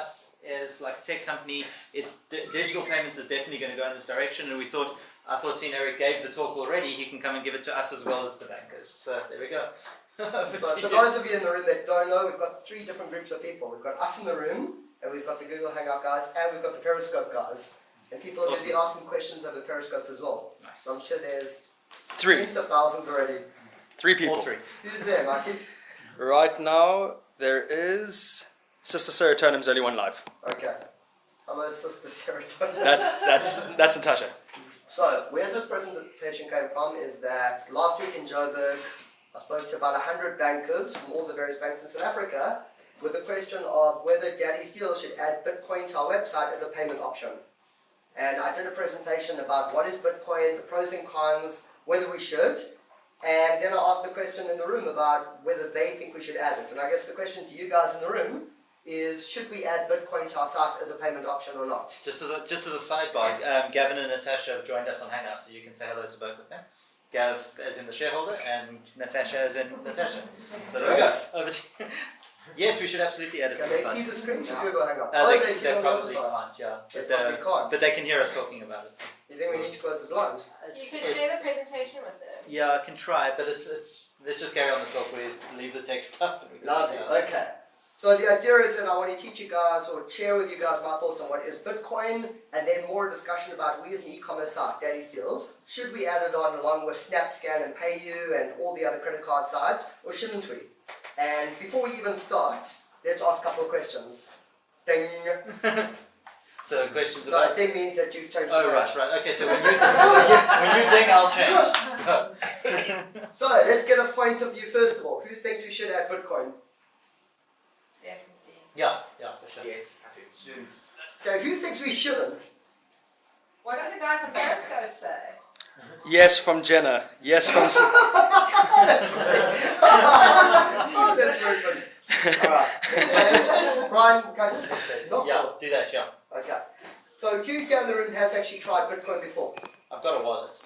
us as like a tech company, digital payments is definitely going to go in this direction, and I thought seeing Eric gave the talk already, he can come and give it to us as well as the bankers. So there we go. So for those of you in the room that don't know, we've got 3 different groups of people. We've got us in the room, and we've got the Google Hangout guys, and we've got the Periscope guys. And people are going to be asking questions over Periscope as well. Nice. So I'm sure there's 3. tens of thousands already. 3 people. All 3. Who's there, Mikey? Right now, there is Sister Serotonum's only one live. Okay. Hello, Sister Serotonin. That's Natasha. So, where this presentation came from is that last week in Joburg, I spoke to about 100 bankers from all the various banks in South Africa with the question of whether Daddy's Deal should add Bitcoin to our website as a payment option. And I did a presentation about what is Bitcoin, the pros and cons, whether we should. And then I asked the question in the room about whether they think we should add it. And I guess the question to you guys in the room is, should we add Bitcoin to our site as a payment option or not? Just as a sidebar, Gavin and Natasha have joined us on Hangout, so you can say hello to both of them. Gav as in the shareholder, and Natasha as in Natasha. So there we go. Over to you. Yes, we should absolutely add it. Can to the they site. see the screen to Google Hangout? They see it on the other probably side. can't, yeah. They probably can't. But they can hear us talking about it. You think we need to close the blind? You could share the presentation with them. Yeah, I can try, but it's let's just carry on the talk. We leave the tech stuff. And we can Lovely. Okay. So the idea is that I want to teach you guys or share with you guys my thoughts on what is Bitcoin, and then more discussion about we as an e-commerce site, Daddy's Deals. Should we add it on along with SnapScan and PayU and all the other credit card sites, or shouldn't we? And before we even start, let's ask a couple of questions. Ding. So questions No, about. ding means that you've changed the Oh word. right. Okay, so when you ding, I'll change. So let's get a point of view first of all. Who thinks we should add Bitcoin? Definitely. Yeah, for sure. Yes, happy. Students. Okay, who tho we shouldn't? What do the guys on Periscope say? Yes from Jenna. Yes from... Alright. Brian, can I just knock Yeah, on? do that. Yeah, Okay. So Q here in the room has actually tried Bitcoin before. I've got a wallet.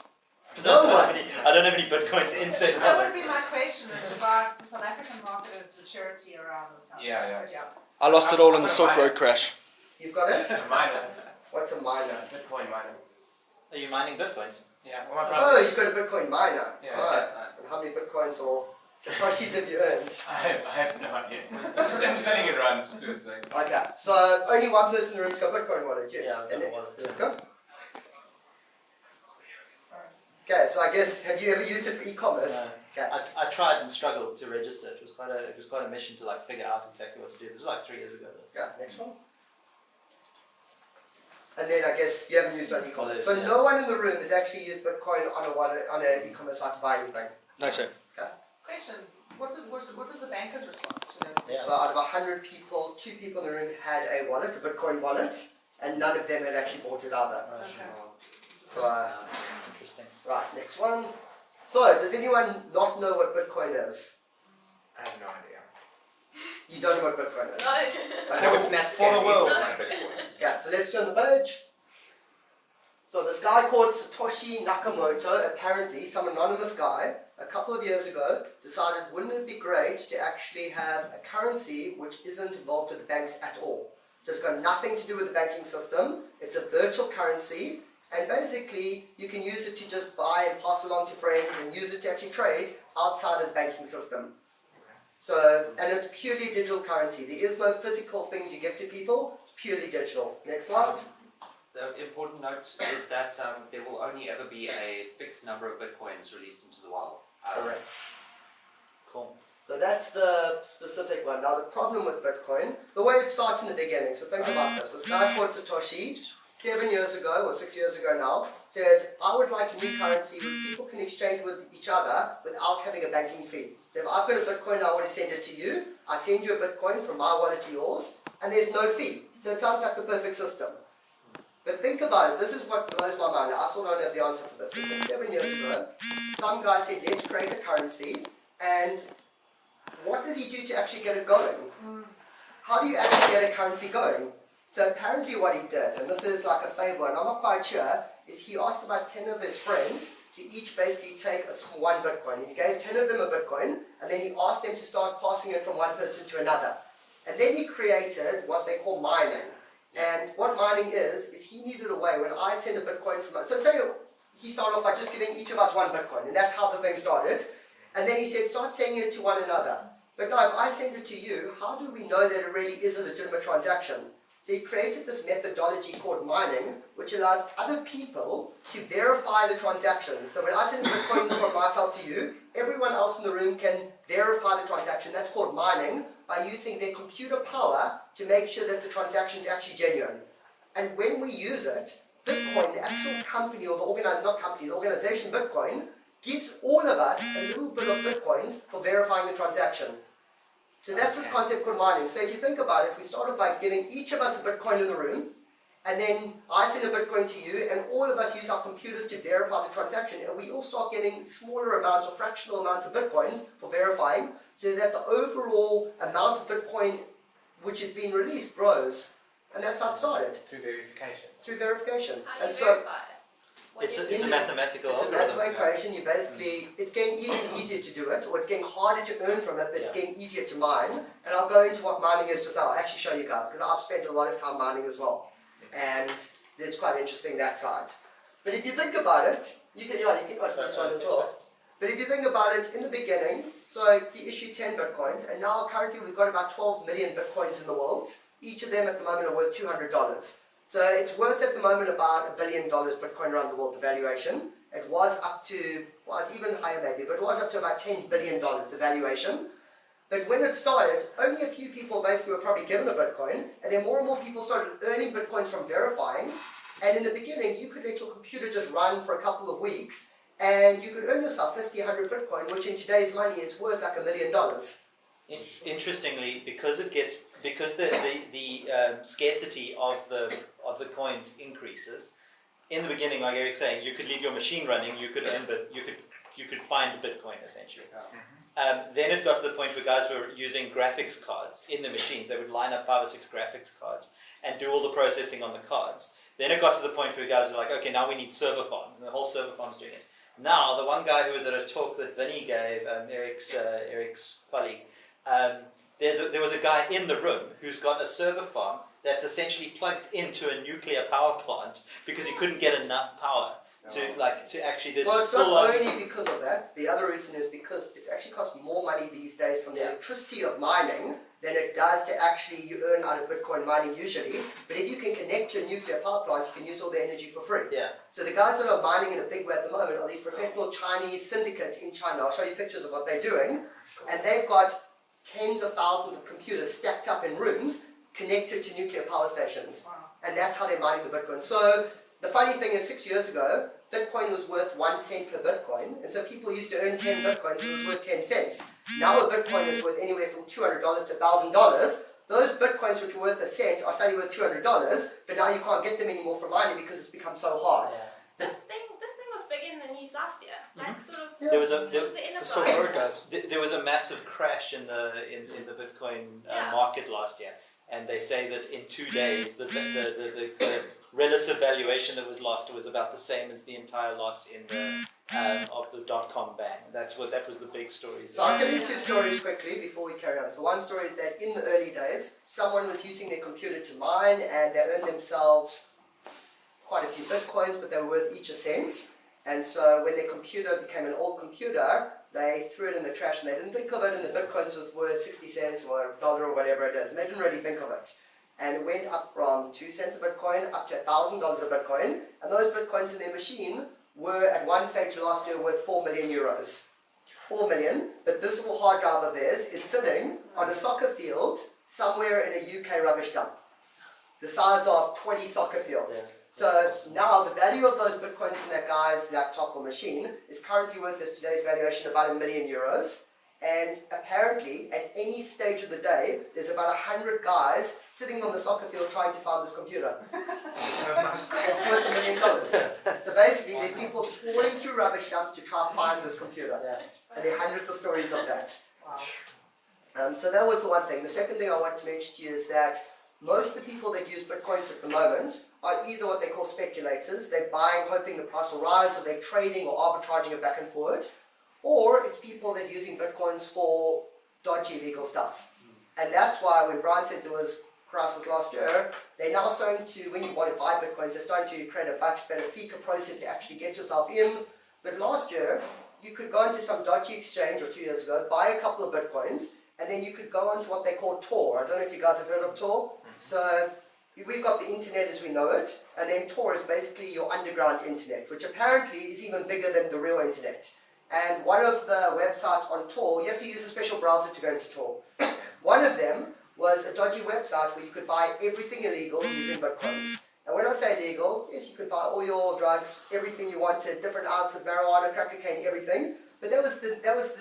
No I don't have any bitcoins in savings. That would be my question. It's about the South African market and its maturity around this kind of stuff. I lost it all in the Silk Road crash. You've got it? A miner. What's a miner? Bitcoin miner. Are you mining bitcoins? Yeah, well, my Oh, brother. you've got a Bitcoin miner. Yeah, Right. yeah. And how many Bitcoins or Satoshis have you earned? I have no idea. Just letting it run. Just do a second. Okay. So only one person in the room's got Bitcoin wallet, you? Yeah, I've got a wallet. Let's go. Okay, so I guess, have you ever used it for e-commerce? No. Okay. I tried and struggled to register. It was quite a mission to like figure out exactly what to do. This was like 3 years ago. Okay, next one. And then I guess you haven't used it on e-commerce. So Yeah. no one in the room has actually used Bitcoin on a wallet, on an e-commerce site to buy anything. No, sir. Question, what was the banker's response to those Yeah. questions? So out of 100 people, 2 people in the room had a wallet, a Bitcoin wallet, and none of them had actually bought it either. Okay. So, Interesting. right, next one. So, does anyone not know what Bitcoin is? I have no idea. You don't know what Bitcoin is? No. I know it's SnapScan. For the world. It's not Bitcoin. Okay, so let's turn the page. So this guy called Satoshi Nakamoto, apparently some anonymous guy, a couple of years ago, decided wouldn't it be great to actually have a currency which isn't involved with the banks at all. So it's got nothing to do with the banking system, it's a virtual currency, and basically you can use it to just buy and pass along to friends and use it to actually trade outside of the banking system. So, and it's purely digital currency. There is no physical things you give to people, it's purely digital. Next slide. The important note is that there will only ever be a fixed number of bitcoins released into the wild. Correct. Cool. So that's the specific one. Now the problem with Bitcoin, the way it starts in the beginning, so think about this. This guy called Satoshi, 7 years ago, or 6 years ago now, said, I would like a new currency where people can exchange with each other without having a banking fee. So if I've got a Bitcoin, I want to send it to you, I send you a Bitcoin from my wallet to yours, and there's no fee. So it sounds like the perfect system. But think about it, this is what blows my mind. I still don't have the answer for this. This is 7 years ago. Some guy said, let's create a currency, and what does he do to actually get it going? How do you actually get a currency going? So apparently what he did, and this is like a fable, and I'm not quite sure, is he asked about 10 of his friends to each basically take one Bitcoin. He gave 10 of them a Bitcoin, and then he asked them to start passing it from one person to another. And then he created what they call mining. And what mining is he needed a way when I send a Bitcoin from us. So say he started off by just giving each of us one Bitcoin, and that's how the thing started. And then he said, start sending it to one another. But now if I send it to you, how do we know that it really is a legitimate transaction? So he created this methodology called mining, which allows other people to verify the transaction. So when I send a Bitcoin from myself to you, everyone else in the room can verify the transaction. That's called mining, by using their computer power to make sure that the transaction is actually genuine. And when we use it, Bitcoin, the actual company, or the organization Bitcoin, gives all of us a little bit of Bitcoins for verifying the transaction. So that's this concept called mining. So if you think about it, we started by giving each of us a Bitcoin in the room, and then I send a Bitcoin to you, and all of us use our computers to verify the transaction, and we all start getting smaller amounts or fractional amounts of Bitcoins for verifying, so that the overall amount of Bitcoin which is being released grows. And that's how it started. Through verification. Through verification. How do And you so verify it? It's a mathematical it's a algorithm. mathematical equation. You basically, it's getting easier to do it, or it's getting harder to earn from it, but it's getting easier to mine. And I'll go into what mining is just now. I'll actually show you guys, because I've spent a lot of time mining as well. And it's quite interesting, that side. But if you think about it, you can watch this one as well. But if you think about it, in the beginning, so he issued 10 Bitcoins, and now currently we've got about 12 million Bitcoins in the world. Each of them at the moment are worth $200. So it's worth at the moment about $1 billion Bitcoin around the world, the valuation. It was up to, well, it's even higher maybe, but it was up to about $10 billion, the valuation. But when it started, only a few people basically were probably given a Bitcoin, and then more and more people started earning Bitcoins from verifying. And in the beginning, you could let your computer just run for a couple of weeks, and you could earn yourself 50, 100 Bitcoin, which in today's money is worth like $1 million. Interestingly, because the scarcity of the coins increases. In the beginning, like Eric's saying, you could leave your machine running, you could earn, you could find Bitcoin essentially. Then it got to the point where guys were using graphics cards in the machines. They would line up 5 or 6 graphics cards and do all the processing on the cards. Then it got to the point where guys were like, okay, now we need server farms, and the whole server farm's doing it. Now, the one guy who was at a talk that Vinny gave, Eric's colleague, there was a guy in the room who's got a server farm that's essentially plugged into a nuclear power plant because he couldn't get enough power to actually. Well, it's not only because of that. The other reason is because it actually costs more money these days from the electricity of mining than it does to actually you earn out of Bitcoin mining usually. But if you can connect to a nuclear power plant, you can use all the energy for free. Yeah. So the guys that are mining in a big way at the moment are these professional Chinese syndicates in China. I'll show you pictures of what they're doing. And they've got tens of thousands of computers stacked up in rooms connected to nuclear power stations. Wow. And that's how they're mining the Bitcoin. So the funny thing is 6 years ago, Bitcoin was worth 1 cent per Bitcoin. And so people used to earn 10 Bitcoins, so it was worth 10 cents. Now a Bitcoin is worth anywhere from $200 to $1,000. Those Bitcoins which were worth a cent are suddenly worth $200, but now you can't get them anymore from mining because it's become so hard. This thing was big in the news last year. Like sort of. There was there was a massive crash in the Bitcoin market last year, and they say that in 2 days the relative valuation that was lost was about the same as the entire loss in the of the .com ban. That was the big story. So I'll tell you 2 stories quickly before we carry on. So one story is that in the early days, someone was using their computer to mine, and they earned themselves quite a few Bitcoins, but they were worth each a cent. And so when their computer became an old computer, they threw it in the trash, and they didn't think of it, and the Bitcoins was worth 60 cents or $1 or whatever it is, and they didn't really think of it. And it went up from 2 cents a Bitcoin up to $1,000 a Bitcoin, and those Bitcoins in their machine were at one stage last year worth 4 million euros. 4 million, but this little hard drive of theirs is sitting on a soccer field somewhere in a UK rubbish dump. The size of 20 soccer fields. Yeah. So now the value of those Bitcoins in that guy's laptop or machine is currently worth, as today's valuation, about €1 million. And apparently, at any stage of the day, there's about 100 guys sitting on the soccer field trying to find this computer. It's worth $1 million. So basically, there's people trawling through rubbish dumps to try and find this computer. And there are hundreds of stories of that. So that was the one thing. The second thing I want to mention to you is that most of the people that use Bitcoins at the moment are either what they call speculators. They're buying, hoping the price will rise, or they're trading or arbitraging it back and forward. Or it's people that are using Bitcoins for dodgy legal stuff. And that's why when Brian said there was crisis last year, they're now starting to, when you want to buy Bitcoins, they're starting to create a much better FICA process to actually get yourself in. But last year, you could go into some dodgy exchange, or 2 years ago, buy a couple of Bitcoins, and then you could go onto what they call Tor. I don't know if you guys have heard of Tor. So we've got the internet as we know it, and then Tor is basically your underground internet, which apparently is even bigger than the real internet. And one of the websites on Tor, you have to use a special browser to go into Tor. One of them was a dodgy website where you could buy everything illegal using Bitcoins. And when I say illegal, yes, you could buy all your drugs, everything you wanted, different ounces, marijuana, crack cocaine, everything. But that was the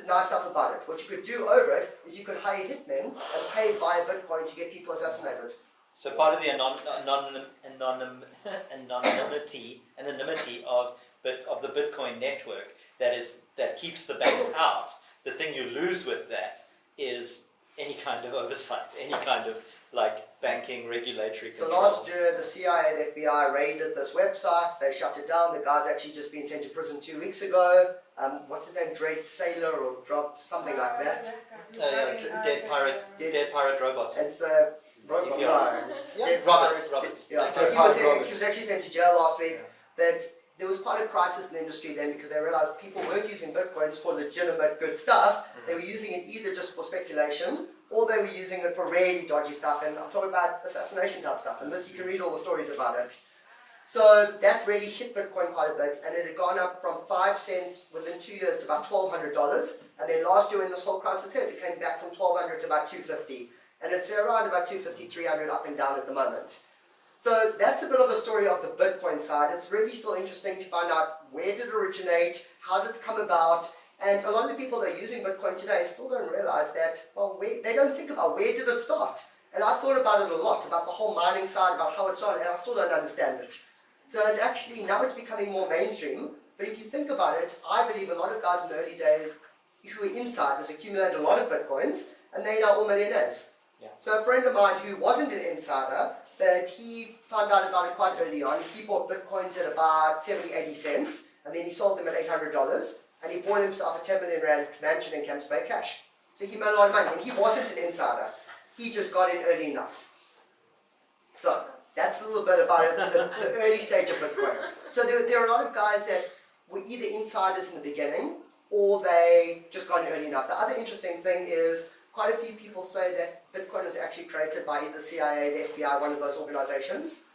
nice stuff about it. What you could do over it is you could hire hitmen and pay via Bitcoin to get people assassinated. So part of the anonymity of the Bitcoin network that keeps the banks out. The thing you lose with that is any kind of oversight, any kind of banking regulatory control. So last year, the CIA, the FBI raided this website. They shut it down. The guy's actually just been sent to prison 2 weeks ago. What's his name? Drake Sailor or Drop, something like that. Dead pirate robot. And so, Roberts. Yeah, so he was actually sent to jail last week. But there was quite a crisis in the industry then because they realized people weren't using Bitcoins for legitimate good stuff. They were using it either just for speculation or they were using it for really dodgy stuff. And I'm talking about assassination type stuff. And this, you can read all the stories about it. So that really hit Bitcoin quite a bit, and it had gone up from 5 cents within 2 years to about $1,200. And then last year when this whole crisis hit, it came back from $1,200 to about $250. And it's around about $250, $300 up and down at the moment. So that's a bit of a story of the Bitcoin side. It's really still interesting to find out where did it originate, how did it come about, and a lot of the people that are using Bitcoin today still don't realize that, well, they don't think about where did it start. And I thought about it a lot, about the whole mining side, about how it started, and I still don't understand it. So it's actually, now it's becoming more mainstream, but if you think about it, I believe a lot of guys in the early days who were insiders accumulated a lot of Bitcoins, and they're now all millionaires. Yeah. So a friend of mine who wasn't an insider, but he found out about it quite early on. He bought Bitcoins at about 70, 80 cents, and then he sold them at $800, and he bought himself a 10 million rand mansion in Camps Bay cash. So he made a lot of money, and he wasn't an insider. He just got in early enough. So that's a little bit about it, the early stage of Bitcoin. So there are a lot of guys that were either insiders in the beginning, or they just got in early enough. The other interesting thing is, quite a few people say that Bitcoin was actually created by either CIA, the FBI, one of those organizations.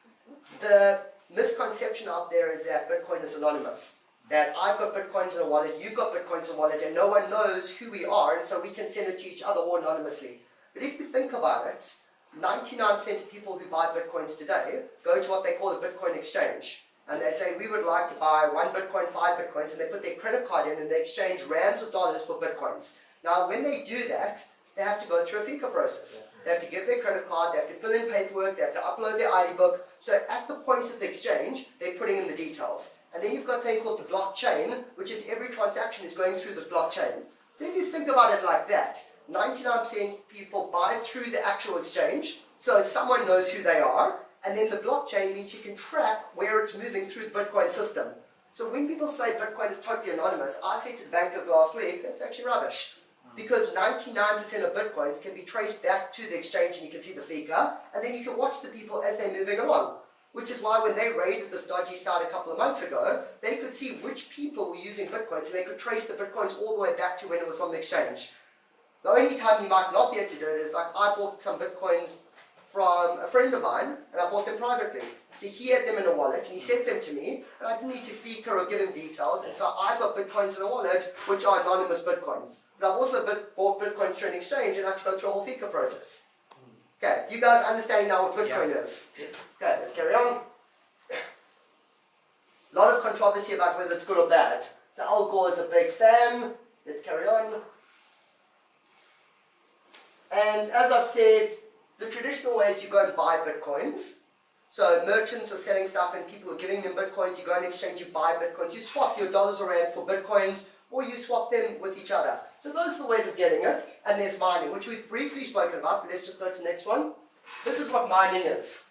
The misconception out there is that Bitcoin is anonymous. That I've got Bitcoins in a wallet, you've got Bitcoins in a wallet, and no one knows who we are, and so we can send it to each other or anonymously. But if you think about it, 99% of people who buy Bitcoins today go to what they call a Bitcoin exchange. And they say, we would like to buy 1 Bitcoin, 5 Bitcoins, and they put their credit card in and they exchange rands or dollars for Bitcoins. Now, when they do that, they have to go through a FICA process. They have to give their credit card, they have to fill in paperwork, they have to upload their ID book. So at the point of the exchange, they're putting in the details. And then you've got something called the blockchain, which is every transaction is going through this blockchain. So if you think about it like that, 99% people buy through the actual exchange, so someone knows who they are, and then the blockchain means you can track where it's moving through the Bitcoin system. So when people say Bitcoin is totally anonymous, I said to the bankers last week, that's actually rubbish. Because 99% of Bitcoins can be traced back to the exchange and you can see the FICA, and then you can watch the people as they're moving along. Which is why when they raided this dodgy site a couple of months ago, they could see which people were using Bitcoins, and they could trace the Bitcoins all the way back to when it was on the exchange. The only time you might not be able to do it is, like, I bought some Bitcoins from a friend of mine, and I bought them privately. So he had them in a wallet, and he sent them to me, and I didn't need to FICA or give him details, and so I've got Bitcoins in a wallet, which are anonymous Bitcoins. But I've also bought Bitcoins through an exchange, and I had to go through a whole FICA process. Okay, you guys understand now what Bitcoin is? Okay, let's carry on. A lot of controversy about whether it's good or bad. So Al Gore is a big fan. Let's carry on. And as I've said, the traditional way is you go and buy Bitcoins. So merchants are selling stuff and people are giving them Bitcoins. You go and exchange, you buy Bitcoins. You swap your dollars or rands for Bitcoins, or you swap them with each other. So those are the ways of getting it. And there's mining, which we've briefly spoken about, but let's just go to the next one. This is what mining is.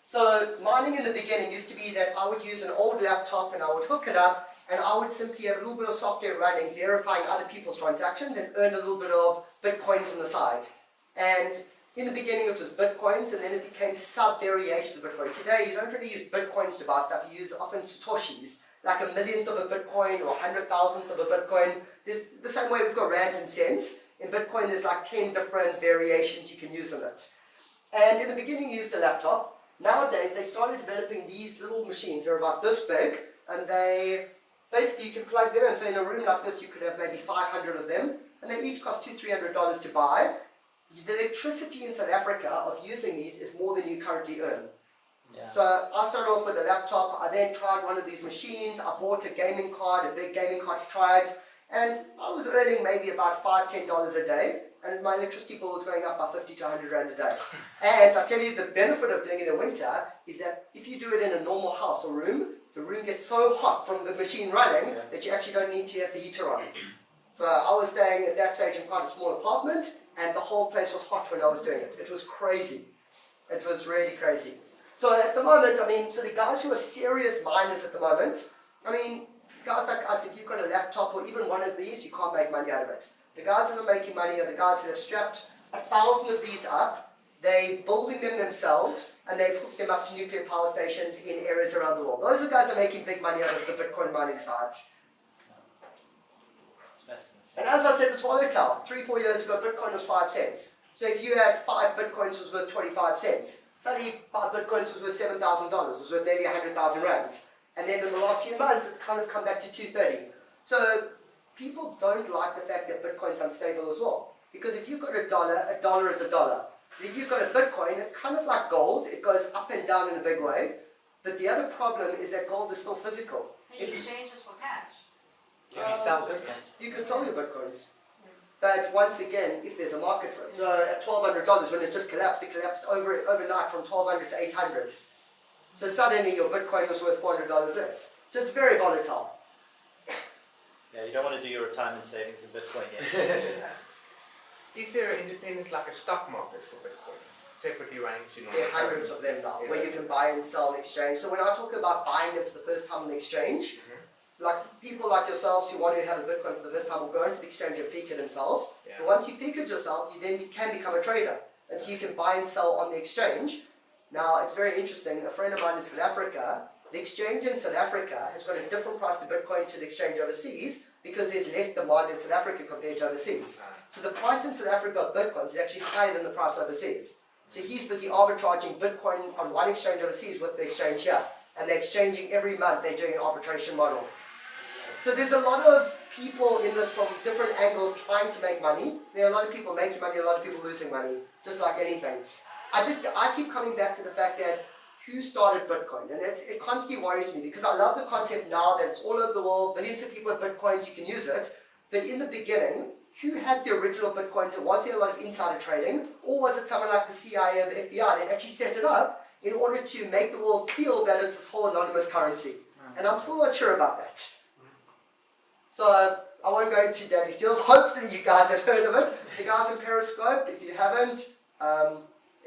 So mining in the beginning used to be that I would use an old laptop and I would hook it up, and I would simply have a little bit of software running, verifying other people's transactions and earn a little bit of Bitcoins on the side. And In the beginning it was Bitcoins, and then it became sub-variations of Bitcoin. Today you don't really use Bitcoins to buy stuff, you use often Satoshis, like a millionth of a Bitcoin or 100,000th of a Bitcoin. There's the same way we've got rands and cents. In Bitcoin there's like 10 different variations you can use on it. And in the beginning you used a laptop. Nowadays they started developing these little machines. They're about this big, and they basically you can plug them in. So in a room like this you could have maybe 500 of them, and they each cost $200-300 to buy. The electricity in South Africa of using these is more than you currently earn. Yeah. So I started off with a laptop. I then tried one of these machines. I bought a gaming card, a big gaming card to try it, and I was earning maybe about $5-10 a day, and my electricity bill was going up by 50 to 100 rand a day. And I tell you, the benefit of doing it in winter is that if you do it in a normal house or room, the room gets so hot from the machine running that you actually don't need to have the heater on. So I was staying at that stage in quite a small apartment, and the whole place was hot when I was doing it. It was crazy. It was really crazy. So at the moment, I mean, so the guys who are serious miners at the moment, I mean, guys like us, if you've got a laptop or even one of these, you can't make money out of it. The guys that are making money are the guys that have strapped 1,000 of these up, they're building them themselves, and they've hooked them up to nuclear power stations in areas around the world. Those are the guys that are making big money out of the Bitcoin mining side. And as I said, it's volatile. 3-4 years ago, Bitcoin was 5 cents. So if you had 5 Bitcoins, was worth 25 cents. Suddenly, 5 Bitcoins was worth $7,000, was worth nearly 100,000 rand. And then in the last few months, it's kind of come back to 230. So people don't like the fact that Bitcoin's unstable as well. Because if you've got a dollar is a dollar. If you've got a Bitcoin, it's kind of like gold. It goes up and down in a big way. But the other problem is that gold is still physical. Can you exchange this for cash? If you sell Bitcoins. You can sell your Bitcoins. But once again, if there's a market for it. So at $1,200, when it just collapsed, it collapsed overnight from $1,200 to $800. So suddenly your Bitcoin was worth $400 less. So it's very volatile. Yeah, you don't want to do your retirement savings in Bitcoin yet. Is there an independent, like a stock market for Bitcoin, separately running to normal? There are hundreds of them now, where you can buy and sell and exchange. So when I talk about buying them for the first time on the exchange, like people like yourselves who want to have a Bitcoin for the first time will go into the exchange and figure themselves. Yeah. But once you figured yourself, you then can become a trader. And so you can buy and sell on the exchange. Now, it's very interesting. A friend of mine in South Africa, the exchange in South Africa has got a different price to Bitcoin to the exchange overseas because there's less demand in South Africa compared to overseas. So the price in South Africa of Bitcoins is actually higher than the price overseas. So he's busy arbitraging Bitcoin on one exchange overseas with the exchange here. And they're exchanging every month. They're doing an arbitration model. So there's a lot of people in this from different angles trying to make money. There are a lot of people making money, a lot of people losing money, just like anything. I keep coming back to the fact that who started Bitcoin? And it constantly worries me because I love the concept now that it's all over the world, millions of people have Bitcoins, you can use it. But in the beginning, who had the original Bitcoins? Was there a lot of insider trading? Or was it someone like the CIA or the FBI that actually set it up in order to make the world feel that it's this whole anonymous currency? And I'm still not sure about that. So I won't go into Daddy's Deals. Hopefully you guys have heard of it. The guys in Periscope, if you haven't,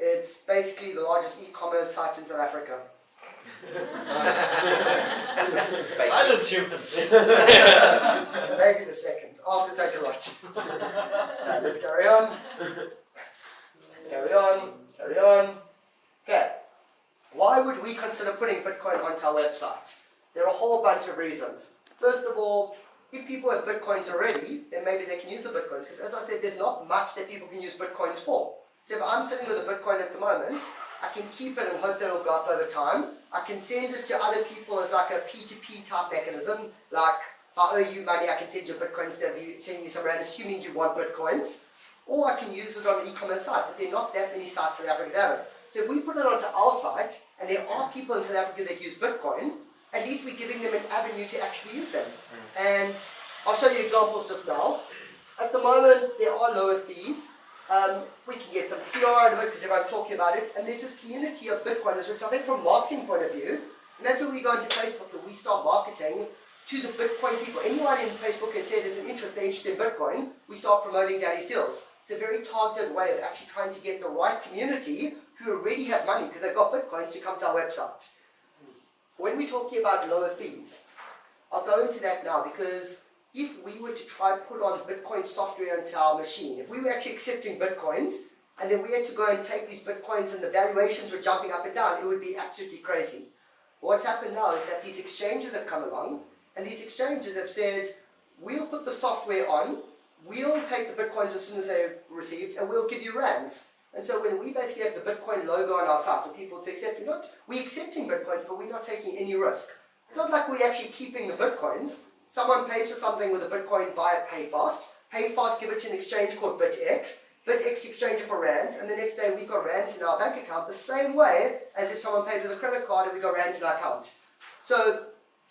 it's basically the largest e-commerce site in South Africa. Silence humans. Maybe the second, after Take a Lot. Let's carry on. Carry on. Okay. Why would we consider putting Bitcoin onto our website? There are a whole bunch of reasons. First of all, if people have Bitcoins already, then maybe they can use the Bitcoins. Because as I said, there's not much that people can use Bitcoins for. So if I'm sitting with a Bitcoin at the moment, I can keep it and hope that it'll go up over time. I can send it to other people as like a P2P type mechanism. Like, if I owe you money, I can send you a Bitcoin instead of sending you some rand, assuming you want Bitcoins. Or I can use it on an e-commerce site, but there are not that many sites in South Africa that have it. So if we put it onto our site, and there are people in South Africa that use Bitcoin, at least we're giving them an avenue to actually use them. And I'll show you examples just now. At the moment, there are lower fees. We can get some PR out of it because everyone's talking about it. And there's this community of Bitcoiners, which I think from a marketing point of view, imagine we go into Facebook and we start marketing to the Bitcoin people. Anyone in Facebook has said there's an interest, they're interested in Bitcoin, we start promoting Daddy's Deals. It's a very targeted way of actually trying to get the right community who already have money because they've got Bitcoins to come to our website. When we're talking about lower fees, I'll go into that now because if we were to try and put on Bitcoin software onto our machine, if we were actually accepting Bitcoins, and then we had to go and take these bitcoins and the valuations were jumping up and down, it would be absolutely crazy. What's happened now is that these exchanges have come along, and these exchanges have said, we'll put the software on, we'll take the bitcoins as soon as they're received, and we'll give you rands. And so when we basically have the Bitcoin logo on our site for people to accept, we're accepting bitcoins, but we're not taking any risk. It's not like we're actually keeping the bitcoins. Someone pays for something with a bitcoin via PayFast. PayFast give it to an exchange called BitX. BitX exchange it for rands, and the next day we've got rands in our bank account the same way as if someone paid with a credit card and we got rands in our account. So,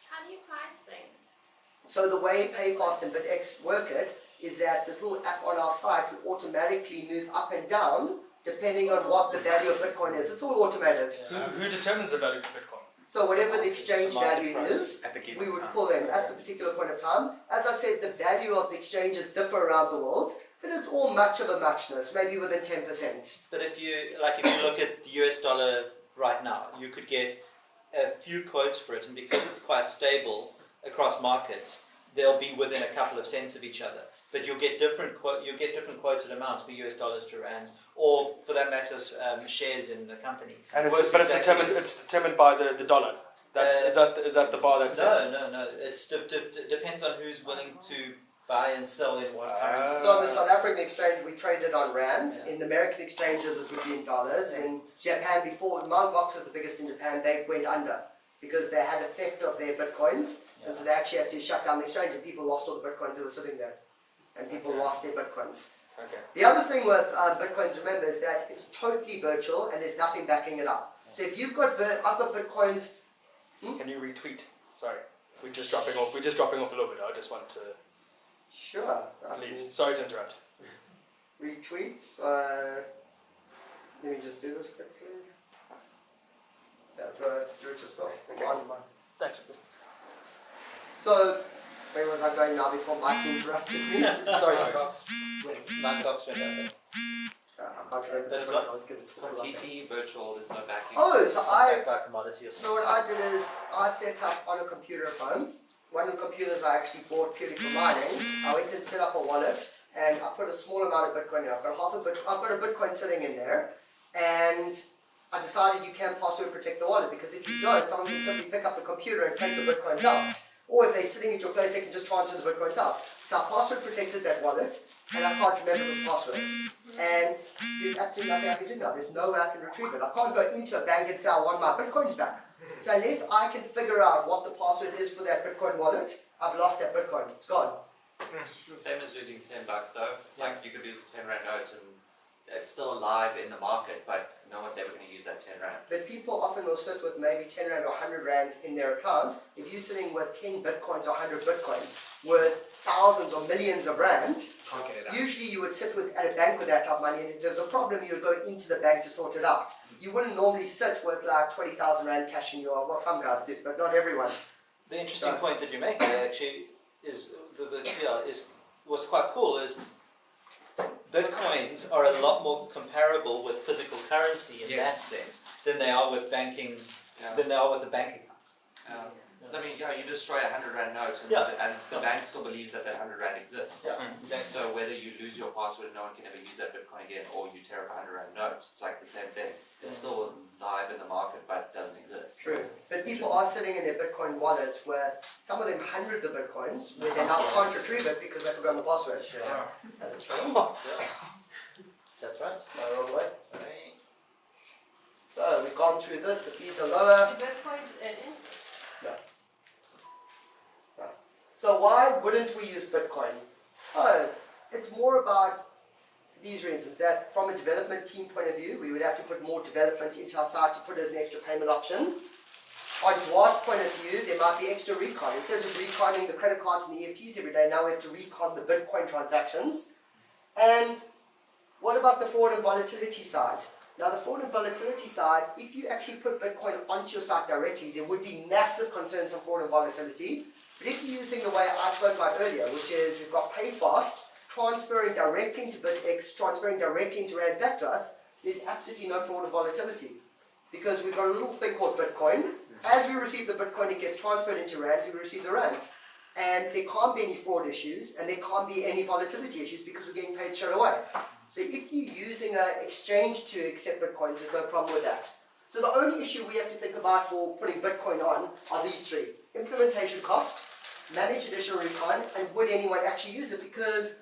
How do you price things? so the way PayFast and BitX work it is that the little app on our site will automatically move up and down depending on what the value of Bitcoin is. It's all automated. Who determines the value of Bitcoin? So whatever the exchange The market value price is, at the given we would time. pull in at the particular point of time. As I said, the value of the exchanges differ around the world, but it's all much of a muchness, maybe within 10%. But if you look at the US dollar right now, you could get a few quotes for it, and because it's quite stable across markets, they'll be within a couple of cents of each other. But you'll get different quoted amounts for US dollars to rands, or for that matter, shares in the company. And Works but it's exactly determined by the dollar. Is that the bar that's set? No. It depends on who's willing to buy and sell in what currency. So on the South African exchange, we traded on rands. In the American exchanges, it would be in dollars. In Japan, before Mt. Gox was the biggest in Japan, they went under because they had a theft of their bitcoins, and so they actually had to shut down the exchange, and people lost all the bitcoins that were sitting there, and people lost their bitcoins. Okay. The other thing with bitcoins, remember, is that it's totally virtual, and there's nothing backing it up. So if you've got, I've got bitcoins. Can you retweet? Sorry, we're just dropping off. We're just dropping off a little bit. I just want to. Sure. Please, sorry to interrupt. Retweets. Let me just do this quickly. Yeah, do it yourself. Thanks. So, where was I going now before Mike interrupted me? Sorry, Mt. guys. Gox went under. I can't remember That's what what- I was going to talk For about. TT virtual, there's no backing. Oh, so Backed by commodity or So what I did is I set up on a computer at home. One of the computers I actually bought purely for mining. I went and set up a wallet, and I put a small amount of Bitcoin in. I've got a Bitcoin sitting in there, and I decided you can password protect the wallet, because if you don't, someone can simply pick up the computer and take the Bitcoins out. Or if they're sitting at your place, they can just transfer the Bitcoins out. So I password protected that wallet, and I can't remember the password. And there's absolutely nothing I can do now. There's no way I can retrieve it. I can't go into a bank and say I want my Bitcoins back. So unless I can figure out what the password is for that Bitcoin wallet, I've lost that Bitcoin. It's gone. Same as losing $10 though. Like you could lose a 10 rand note and it's still alive in the market, but no one's ever going to use that 10 rand. But people often will sit with maybe 10 Rand or 100 Rand in their account. If you're sitting with 10 Bitcoins or 100 Bitcoins worth thousands or millions of Rand, Can't get it out. usually you would sit at a bank with that type of money, and if there's a problem, you would go into the bank to sort it out. You wouldn't normally sit with like 20,000 Rand cash in your, well, some guys did, but not everyone. The interesting point that you make there actually is what's quite cool is Bitcoins are a lot more comparable with physical currency in that sense than they are with banking, than they are with a bank account. I mean, you destroy a 100 rand note and, and the bank still believes that 100 rand exists. Exactly. So whether you lose your password and no one can ever use that Bitcoin again, or you tear up a 100 rand note, it's like the same thing. It's still live in the market, but doesn't exist. True. But people are sitting in their Bitcoin wallets with some of them hundreds of Bitcoins, where they now can't retrieve it because they've forgotten the password. Yeah. That's true. Is that right? No, wrong way. Sorry. So we've gone through this, the fees are lower. Bitcoins and interest. So why wouldn't we use Bitcoin? So it's more about these reasons, that from a development team point of view, we would have to put more development into our site to put as an extra payment option. On Dwarf's point of view, there might be extra recon. Instead of just reconning the credit cards and the EFTs every day, now we have to recon the Bitcoin transactions. And what about the fraud and volatility side? Now the fraud and volatility side, if you actually put Bitcoin onto your site directly, there would be massive concerns on fraud and volatility. But if you're using the way I spoke about earlier, which is we've got PayFast, transferring directly into BitX, transferring directly into Rand back to us, there's absolutely no fraud and volatility. Because we've got a little thing called Bitcoin. As we receive the Bitcoin, it gets transferred into Rands, and we receive the Rands. and there can't be any fraud issues, and there can't be any volatility issues because we're getting paid straight away. So if you're using an exchange to accept Bitcoins, there's no problem with that. So the only issue we have to think about for putting Bitcoin on are these three. Implementation cost, manage additional refund, and would anyone actually use it? Because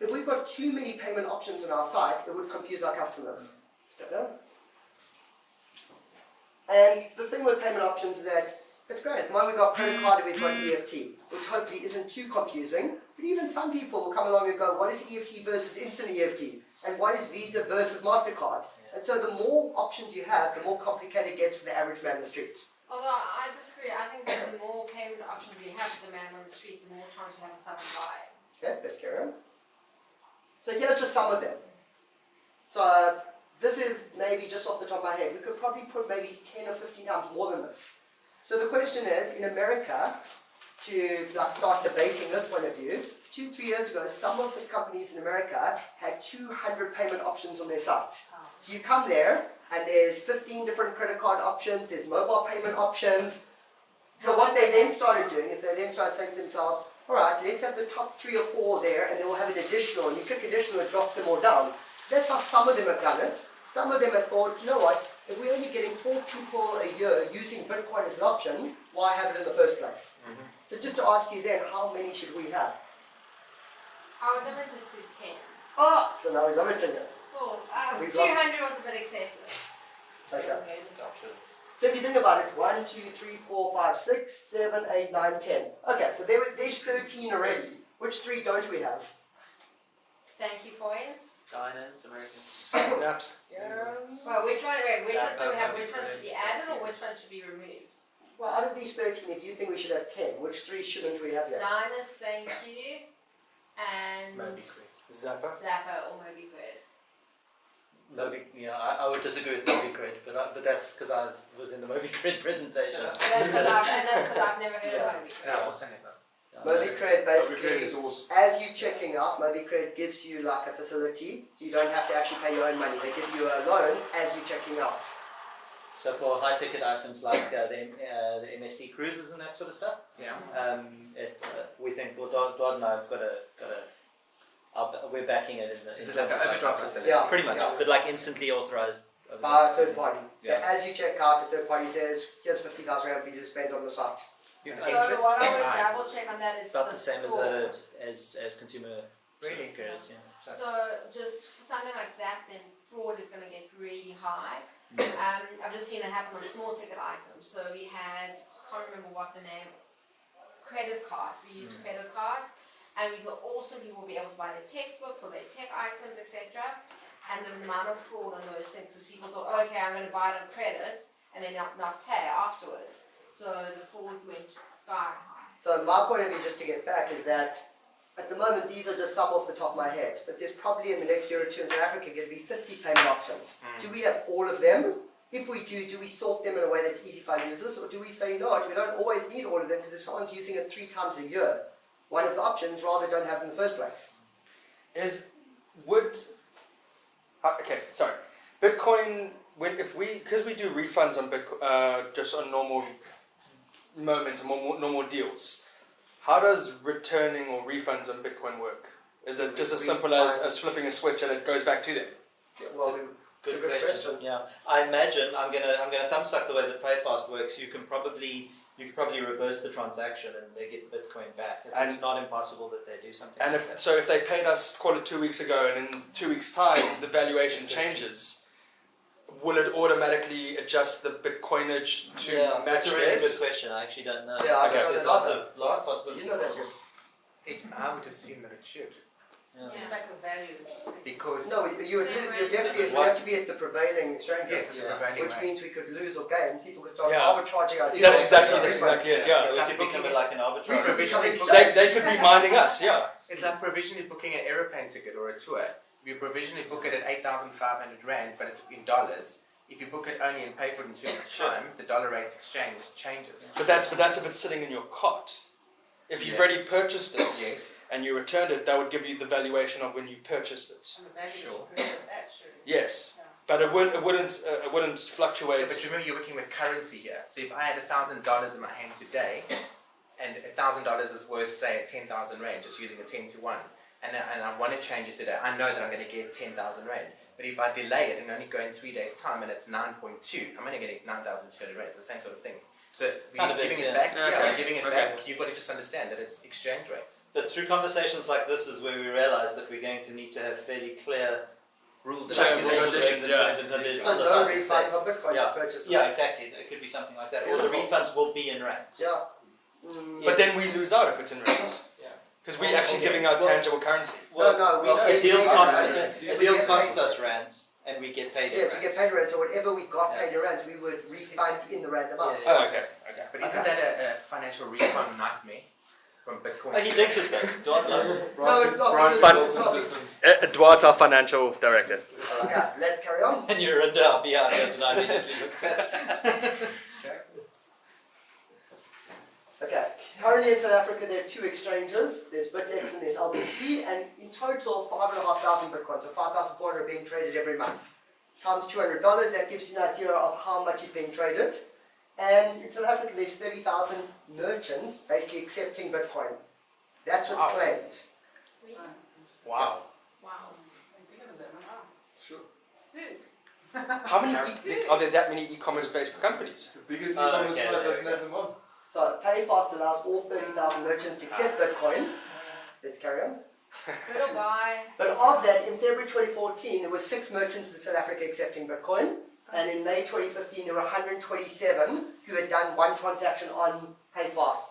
if we've got too many payment options on our site, it would confuse our customers. Don't know? And the thing with payment options is that it's great. At the moment we've got credit card and we've got EFT, which hopefully isn't too confusing. But even some people will come along and go, what is EFT versus instant EFT? And what is Visa versus MasterCard? And so the more options you have, the more complicated it gets for the average man in the street. Although I disagree, I think that the more payment options we have for the man on the street, the more chance we have of someone buying. Okay, let's carry on. So here's just some of them. So this is maybe just off the top of my head. We could probably put maybe 10 or 15 times more than this. So the question is, in America, to start debating this point of view, 2-3 years ago, some of the companies in America had 200 payment options on their site. So you come there, and there's 15 different credit card options, there's mobile payment options. So what they then started doing is they then started saying to themselves, all right, let's have the top 3 or 4 there, and then we'll have an additional, and you click additional, it drops them all down. So that's how some of them have done it. Some of them have thought, you know what, if we're only getting 4 people a year using Bitcoin as an option, why have it in the first place? So just to ask you then, how many should we have? I would limit it to 10. Ah, so now we're limiting it. Well, We've 200 was a bit excessive. Okay. Options. So if you think about it, 1, 2, 3, 4, 5, 6, 7, 8, 9, 10. Okay, so there's 13 already. Which 3 don't we have? Thank you points. Diners, American. Snaps. Well, which one do we have? Zappa, Which one should be added or which one should be removed? Well, out of these 13, if you think we should have 10, which 3 shouldn't we have yet? Diners, thank you. And Zappa. Zappa or MobiCred. I would disagree with MobiCred, but that's because I was in the MobiCred presentation. That's because I've never heard of MobiCred. No, also never. MobiCred basically, MobiCred is awesome. as you're checking out, MobiCred gives you like a facility, so you don't have to actually pay your own money. They give you a loan as you're checking out. So for high ticket items like the MSC cruises and that sort of stuff, we think Dodd and I have we're backing it in the. Is it like an overdraft facility? Yeah, Pretty much, yeah. but like instantly authorized. By a third party. So Yeah. as you check out, the third party says, here's 50,000 rand for you to spend on the site. So what I would double check on that is About the same fraud. as consumer. Really? credit, So just for something like that, then fraud is going to get really high. I've just seen it happen on small ticket items. So we had, I can't remember what the name, credit card. We used credit cards, and we thought awesome people will be able to buy their textbooks or their tech items, etc. And the amount of fraud on those things, so people thought, okay, I'm going to buy it on credit, and then not pay afterwards. So the fraud went sky high. So my point of view, just to get back, is that at the moment these are just some off the top of my head, but there's probably in the next year or two in South Africa going to be 50 payment options. Do we have all of them? If we do we sort them in a way that's easy for our users, or do we say no, we don't always need all of them because if someone's using it 3 times a year, one of the options rather don't have it in the first place? Bitcoin, because we do refunds on Bitcoin, just on normal moments and normal deals, how does returning or refunds on Bitcoin work? Is it just as simple as flipping a switch and it goes back to them? Yeah, well, it's a good question. Yeah, I imagine I'm gonna thumbsuck the way that PayFast works. You could probably reverse the transaction and they get Bitcoin back. It's not impossible that they do something. And like that. if they paid us, call it 2 weeks ago, and in 2 weeks' time the valuation changes, will it automatically adjust the Bitcoinage to match that's a really good theirs? question. I actually don't know. Yeah, I don't know There's that lots either. of possibilities. You know that, Jim. I would assume that it should. Yeah. Back the value that you speak. Because No, you definitely would have to be at the prevailing exchange rate, yes, it's prevailing which rate. means we could lose or gain. People could start Yeah. arbitraging our That's deals. exactly it. Yeah, We could become like an arbitrage. We could become an they could be minding us. Yeah. It's like provisionally booking an aeroplane ticket or a tour. If you provisionally book it at 8,500 rand, but it's in dollars. If you book it only and pay for it in 2 weeks' time, the dollar rate exchange changes. But that's if it's sitting in your cart. If you've already purchased it Yes. and you returned it, that would give you the valuation of when you purchased it. And the value Sure. that you put that, sure. Yes, Yeah. but it wouldn't fluctuate. Yeah, but remember, you're working with currency here. So if I had $1,000 in my hand today, and $1,000 is worth, say, 10,000 rand, just using a 10-to-1, and I want to change it today, I know that I'm going to get 10,000 rand. But if I delay it and only go in 3 days' time and it's 9.2, I'm only getting 9,200 rand. It's the same sort of thing. So Kind of giving is, it yeah. back, Okay. giving it Okay. back, you've got to just understand that it's exchange rates. But through conversations like this is where we realise that we're going to need to have fairly clear Rules Terms about and rules, conditions, and yeah. terms and conditions. So on the no side that say- refunds on Bitcoin Yeah. purchases. Yeah, exactly. It could be something like that. All the Beautiful. refunds will be in rands. Yeah. But then we lose out if it's in rands. Yeah. Because we're actually giving out tangible currency. No, we Well, get a deal paid costs rands. us. A We deal get costs paid- us rands, and we get paid in Yes, rands. we get paid rands. So whatever we got Yeah. paid in rands, we would refund in the rand amount. Yeah. Oh, okay. But isn't that a financial refund nightmare from Bitcoin? Oh, he digs it though. Don loves it. No, it's not. Brian because Fun- it's not. systems. Duarte, our financial director. Okay, let's carry on. And you're under our behind us, and I immediately looked at. Okay, currently in South Africa there are two exchanges. There's BitX and there's LBC, and in total 5,500 Bitcoins, so 5,400 being traded every month. Times $200, that gives you an idea of how much is being traded. And in South Africa there's 30,000 merchants basically accepting Bitcoin. That's what's Wow. claimed. Wow. Wow. I think it was everyone. Wow. Sure. Who? How many are there that many e-commerce based companies? The biggest Oh, e-commerce okay, site there doesn't we have them on. So PayFast allows all 30,000 merchants to accept Bitcoin. Let's carry on. Good buy. But of that, in February 2014, there were 6 merchants in South Africa accepting Bitcoin. And in May 2015, there were 127 who had done one transaction on PayFast.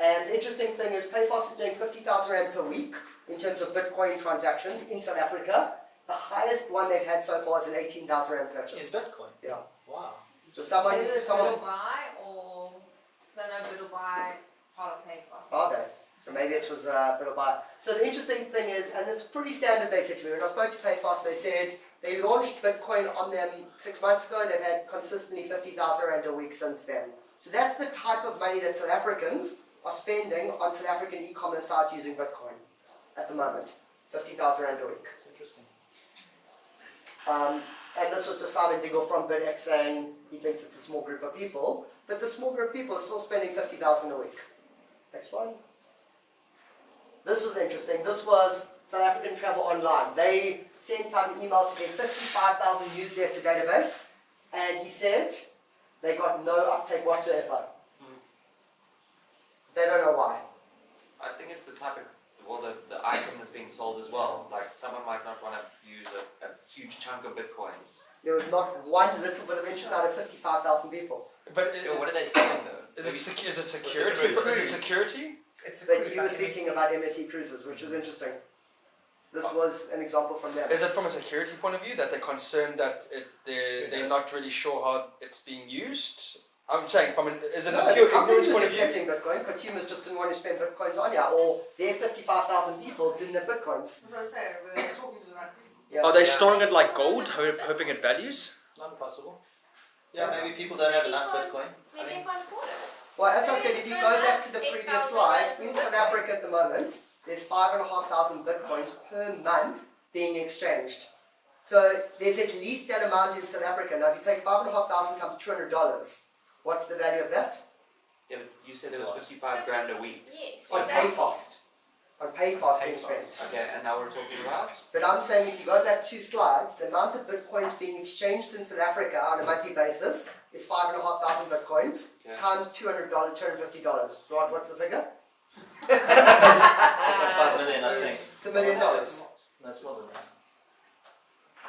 And the interesting thing is PayFast is doing 50,000 Rand per week in terms of Bitcoin transactions in South Africa. The highest one they've had so far is an 18,000 Rand In purchase. Bitcoin. Yeah. Wow. So someone, Is it someone, Good buy or no Good buy part of PayFast? are they? So maybe it was a bit of buy. So the interesting thing is, and it's pretty standard, they said to me, when I spoke to PayFast, they said they launched Bitcoin on them 6 months ago. They've had consistently 50,000 Rand a week since then. So that's the type of money that South Africans are spending on South African e-commerce sites using Bitcoin at the moment. 50,000 Rand a week. Interesting. And this was just Simon Diggle from BitX saying he thinks it's a small group of people, but the small group of people are still spending 50,000 a week. Next one. This was interesting. This was South African Travel Online. They sent out an email to their 55,000 used letter database, and he said they got no uptake whatsoever. They don't know why. I think it's the type of, well, the item that's being sold as well. Like someone might not want to use a huge chunk of bitcoins. There was not one little bit of interest out of 55,000 people. But What are they selling though? is it security? Is it security? It's a But cruise he was like speaking MSC. about MSC cruises, which was interesting. This was an example from them. Is it from a security point of view that they're concerned that they're not really sure how it's being used? I'm saying is it No, a pure the company ignorance was point of view? accepting Bitcoin. Consumers just didn't want to spend Bitcoins on ya, or their 55,000 people didn't have Bitcoins. That's what I say, they're talking to the right people. Yeah. Are they storing it like gold, hoping it values? Not impossible. Yeah, maybe people don't have enough Bitcoin. I Maybe they think. can't afford it. Well, as I said, if you go back to the previous 8,000 slide, Bitcoins in per South Bitcoin. Africa at the moment, there's 5,500 Bitcoins per month being exchanged. So there's at least that amount in South Africa. Now, if you take 5,500 times $200, what's the value of that? Yeah, but you said there was 55 grand a week. Yes. On exactly. PayFast. On PayFast being spent. Okay, and now we're talking about? But I'm saying if you go back 2 slides, the amount of bitcoins being exchanged in South Africa on a monthly basis is 5,500 bitcoins Yeah. times $200, $250. Rod, what's the figure? 5 million, I think. It's $1 million. No, it's more than that.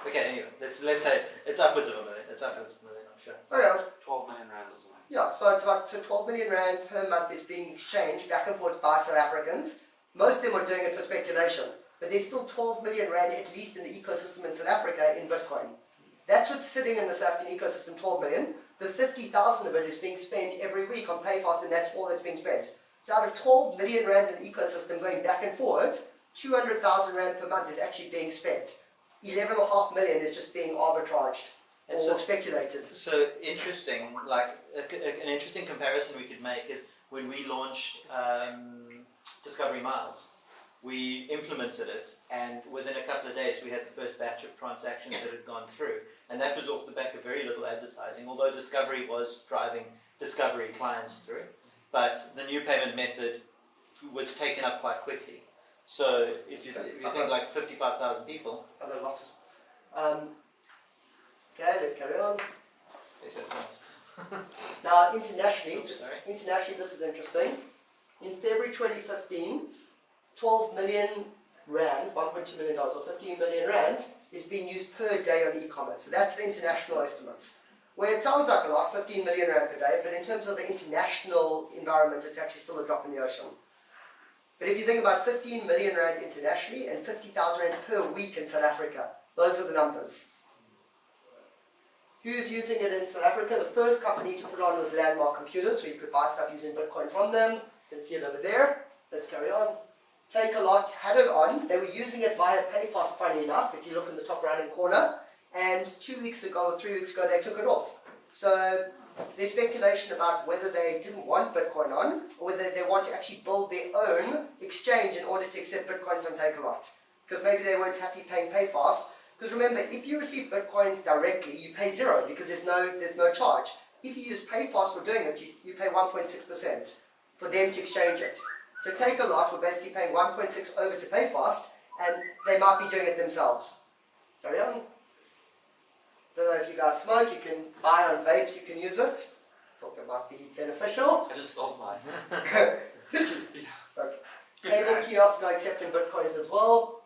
Okay, anyway, let's say it's upwards of $1 million. It's upwards of $1 million, I'm sure. Okay, 12 million rand or something. yeah, so it's about 12 million Rand per month is being exchanged back and forth by South Africans. Most of them are doing it for speculation, but there's still 12 million Rand at least in the ecosystem in South Africa in Bitcoin. That's what's sitting in the South African ecosystem, 12 million. The 50,000 of it is being spent every week on PayFast, and that's all that's being spent. So out of 12 million Rand in the ecosystem going back and forward, 200,000 Rand per month is actually being spent. 11.5 million is just being arbitraged And or so- speculated. So interesting, like an interesting comparison we could make is when we launched Discovery Miles, we implemented it, and within a couple of days we had the first batch of transactions that had gone through, and that was off the back of very little advertising, although Discovery was driving Discovery clients through. but the new payment method was taken up quite quickly. So if you think like 55,000 people. I know lots. Okay, let's carry on. Yes, that's nice. Now, internationally, Sorry. internationally, this is interesting. In February 2015, 12 million rand, $1.2 million or 15 million rand, is being used per day on e-commerce. So that's the international estimates. Where it sounds like a lot, 15 million rand per day, but in terms of the international environment, it's actually still a drop in the ocean. But if you think about 15 million rand internationally and 50,000 rand per week in South Africa, those are the numbers. Who's using it in South Africa? The first company to put it on was Landmark Computers, where you could buy stuff using Bitcoin from them. You can see it over there. Let's carry on. Take a Lot had it on. They were using it via PayFast, funny enough, if you look in the top right-hand corner. And 2 weeks ago or 3 weeks ago, they took it off. So there's speculation about whether they didn't want Bitcoin on, or whether they want to actually build their own exchange in order to accept Bitcoins on Take a Lot. Because maybe they weren't happy paying PayFast. Because remember, if you receive Bitcoins directly, you pay 0 because there's no charge. If you use PayFast for doing it, you pay 1.6% for them to exchange it. So Take a Lot, we're basically paying 1.6 over to PayFast, and they might be doing it themselves. Carry on. Don't know if you guys smoke, you can buy on vapes, you can use it. Thought it might be beneficial. I just sold mine. Did you? Okay. Cable kiosks are accepting Bitcoins as well.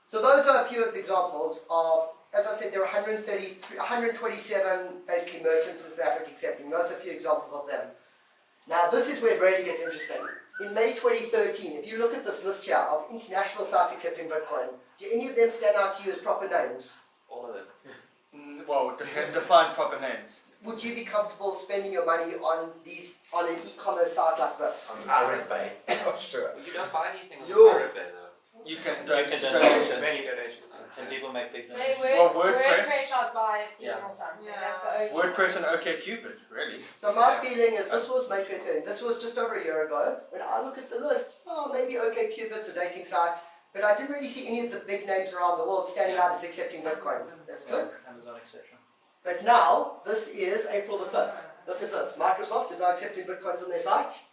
So those are a few of the examples of, as I said, there are 127 basically merchants in South Africa accepting. Those are a few examples of them. Now this is where it really gets interesting. In May 2013, if you look at this list here of international sites accepting Bitcoin, do any of them stand out to you as proper names? All of them. Well, define proper names. Would you be comfortable spending your money on an e-commerce site like this? Pirate Bay. Oh, sure. Well, you don't buy anything on the Yo. Pirate Bay though. You can donate. donate. Many donations. And people make big They donations. Well, WordPress WordPress- I'd buy a theme Yeah. or something. Yeah. That's the only WordPress and OkCupid, really. So my feeling is this was May 2013. This was just over a year ago. When I look at the list, maybe OkCupid's a dating site, but I didn't really see any of the big names around the world standing out as accepting Bitcoin. That's good. Amazon, etc. But now, this is April the 5th. Look at this. Microsoft is now accepting Bitcoins on their site.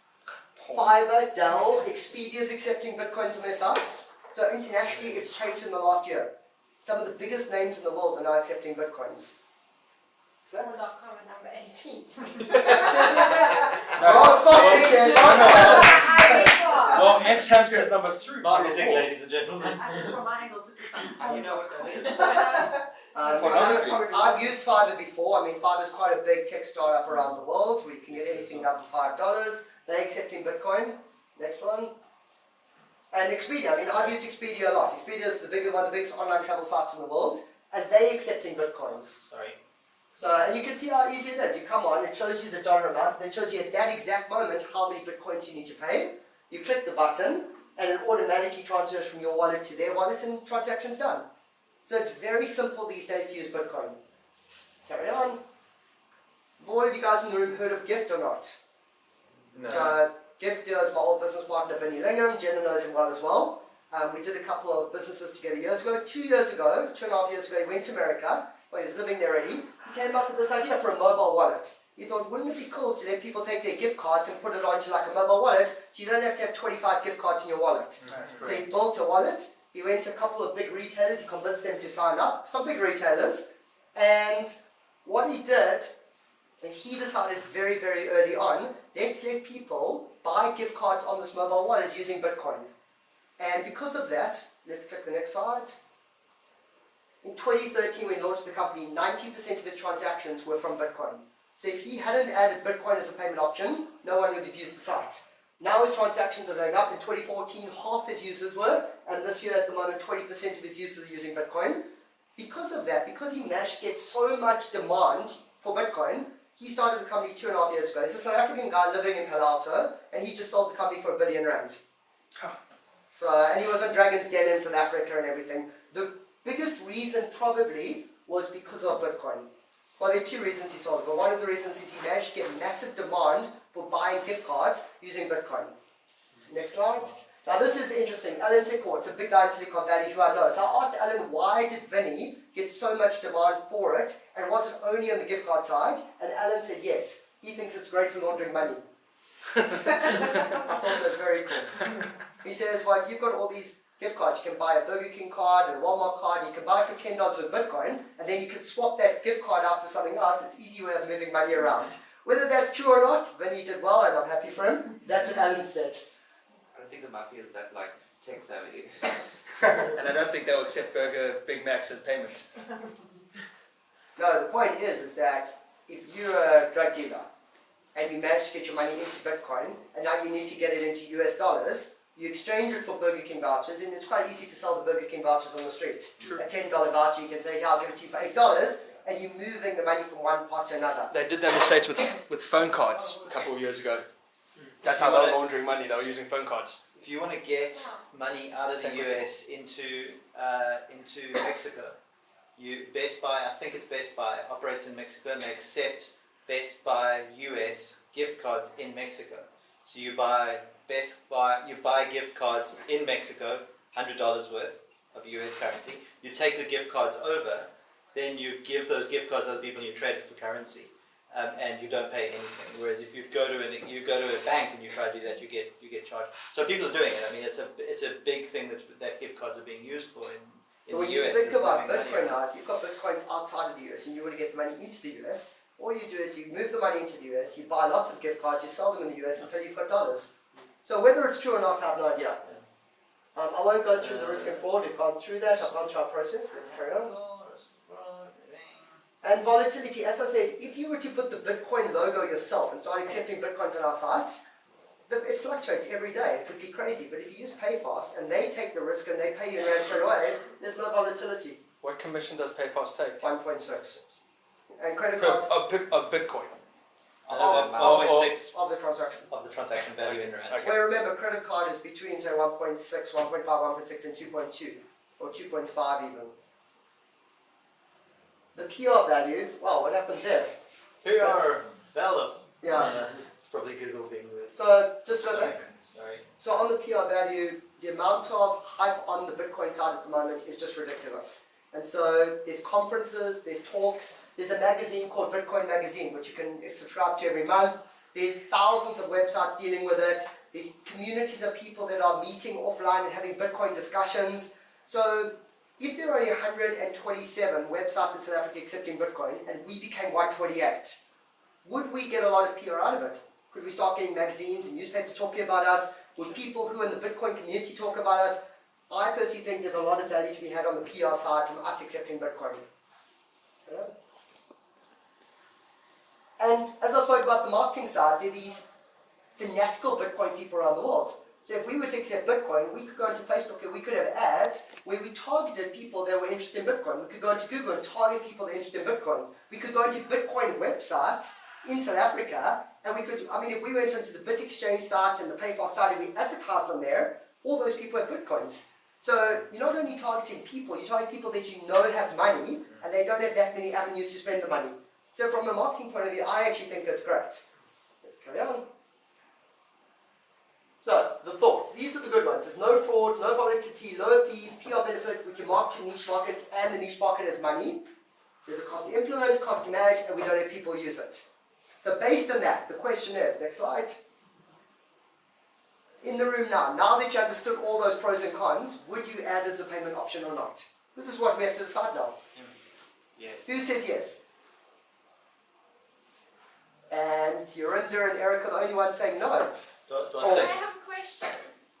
Fiverr, Dell, Expedia is accepting Bitcoins on their site. So internationally, it's changed in the last year. Some of the biggest names in the world are now accepting Bitcoins. Porn.com at number 18. Well spotted, Jen. Well, X-Hamster's number 3. Marketing, Number 4. ladies and gentlemen. From my angle, it's a good thing. How do you know what that is? Pornography. I've used Fiverr before. I mean, Fiverr is quite a big tech startup around the world. We can get anything down for $5. They're accepting Bitcoin. Next one. And Expedia. I mean, I've used Expedia a lot. Expedia is one of the biggest online travel sites in the world, and they're accepting Bitcoins. Sorry. So, and you can see how easy it is. You come on, it shows you the dollar amount, then it shows you at that exact moment how many Bitcoins you need to pay. You click the button, and it automatically transfers from your wallet to their wallet, and transaction's done. So it's very simple these days to use Bitcoin. Let's carry on. Have all of you guys in the room heard of Gift or not? No. So Gift is my old business partner, Vinny Lingham. Jenna knows him well as well. We did a couple of businesses together years ago. 2 years ago, 2.5 years ago, he went to America. Well, he was living there already. He came up with this idea for a mobile wallet. He thought, wouldn't it be cool to let people take their gift cards and put it onto like a mobile wallet, so you don't have to have 25 gift cards in your wallet. So he built a wallet. He went to a couple of big retailers. He convinced them to sign up, some big retailers. And what he did is he decided very, very early on, let's let people buy gift cards on this mobile wallet using Bitcoin. And because of that, let's click the next slide. In 2013, when he launched the company, 90% of his transactions were from Bitcoin. So if he hadn't added Bitcoin as a payment option, no one would have used the site. Now his transactions are going up. In 2014, half his users were, and this year at the moment, 20% of his users are using Bitcoin. Because of that, because he managed to get so much demand for Bitcoin, he started the company 2.5 years ago. He's a South African guy living in Palo Alto, and he just sold the company for R1 billion. So, and he was on Dragon's Den in South Africa and everything. The biggest reason probably was because of Bitcoin. Well, there are two reasons he sold it, but one of the reasons is he managed to get massive demand for buying gift cards using Bitcoin. Next slide. Now this is interesting. Alan Tickor, it's a big guy in Silicon Valley who I know. So I asked Alan, why did Vinny get so much demand for it, and was it only on the gift card side? And Alan said yes. He thinks it's great for laundering money. I thought that was very cool. He says, well, if you've got all these gift cards, you can buy a Burger King card and a Walmart card, and you can buy it for $10 with Bitcoin, and then you can swap that gift card out for something else. It's an easy way of moving money around. Whether that's true or not, Vinny did well, and I'm happy for him. That's what Alan said. I don't think the mafia is that like tech savvy. And I don't think they'll accept Big Macs as payment. No, the point is that if you're a drug dealer and you manage to get your money into Bitcoin, and now you need to get it into US dollars, you exchange it for Burger King vouchers, and it's quite easy to sell the Burger King vouchers on the street. True. A $10 voucher, you can say, here, I'll give it to you for $8, and you're moving the money from one part to another. They did that in the States with phone cards a couple of years ago. That's how they were laundering money. They were using phone cards. If you want to get money out of the US into Mexico, Best Buy, I think it's Best Buy, operates in Mexico, and they accept Best Buy US gift cards in Mexico. So you buy gift cards in Mexico, $100 worth of US currency. You take the gift cards over, then you give those gift cards to other people and you trade it for currency, and you don't pay anything. Whereas if you go to a bank and you try to do that, you get charged. So people are doing it. I mean, it's a big thing that gift cards are being used for in when the you US. think about Bitcoin now, if you've got Bitcoins outside of the US and you want to get the money into the US, all you do is you move the money into the US, you buy lots of gift cards, you sell them in the US until you've got dollars. So whether it's true or not, I have no idea. I won't go through the risk and fraud. We've gone through that. I've gone through our process. Let's carry on. And volatility, as I said, if you were to put the Bitcoin logo yourself and start accepting Bitcoins on our site, it fluctuates every day. It would be crazy. But if you use PayFast and they take the risk and they pay you in rand straight away, there's no volatility. What commission does PayFast take? 1.6. And credit Per, cards of Bitcoin. $1.6 of the transaction. of the transaction value in rands. Okay. Where remember, credit card is between, say, 1.6, 1.5, 1.6, and 2.2, or 2.5 even. The PR value, wow, what happened there? PR value. Yeah. It's probably Google being weird. So, just go back. Sorry. So on the PR value, the amount of hype on the Bitcoin side at the moment is just ridiculous. And so there's conferences, there's talks, there's a magazine called Bitcoin Magazine, which you can subscribe to every month. There's thousands of websites dealing with it. There's communities of people that are meeting offline and having Bitcoin discussions. So if there are only 127 websites in South Africa accepting Bitcoin, and we became 128, would we get a lot of PR out of it? Could we start getting magazines and newspapers talking about us? Would people who are in the Bitcoin community talk about us? I personally think there's a lot of value to be had on the PR side from us accepting Bitcoin. Yeah. And as I spoke about the marketing side, there are these fanatical Bitcoin people around the world. So if we were to accept Bitcoin, we could go into Facebook and we could have ads where we targeted people that were interested in Bitcoin. We could go into Google and target people that are interested in Bitcoin. We could go into Bitcoin websites in South Africa, and we could, if we went into the Bit Exchange site and the PayFast site and we advertised on there, all those people have Bitcoins. So you're not only targeting people, you're targeting people that you know have money and they don't have that many avenues to spend the money. So from a marketing point of view, I actually think it's great. Let's carry on. So, the thoughts. These are the good ones. There's no fraud, no volatility, lower fees, PR benefit, we can market to niche markets, and the niche market has money. There's a cost to implement, cost to manage, and we don't have people use it. So based on that, the question is, next slide. In the room now that you understood all those pros and cons, would you add as a payment option or not? This is what we have to decide now. Yes. Who says yes? And Yorinda and Eric are the only ones saying no. Do I I say? have a question.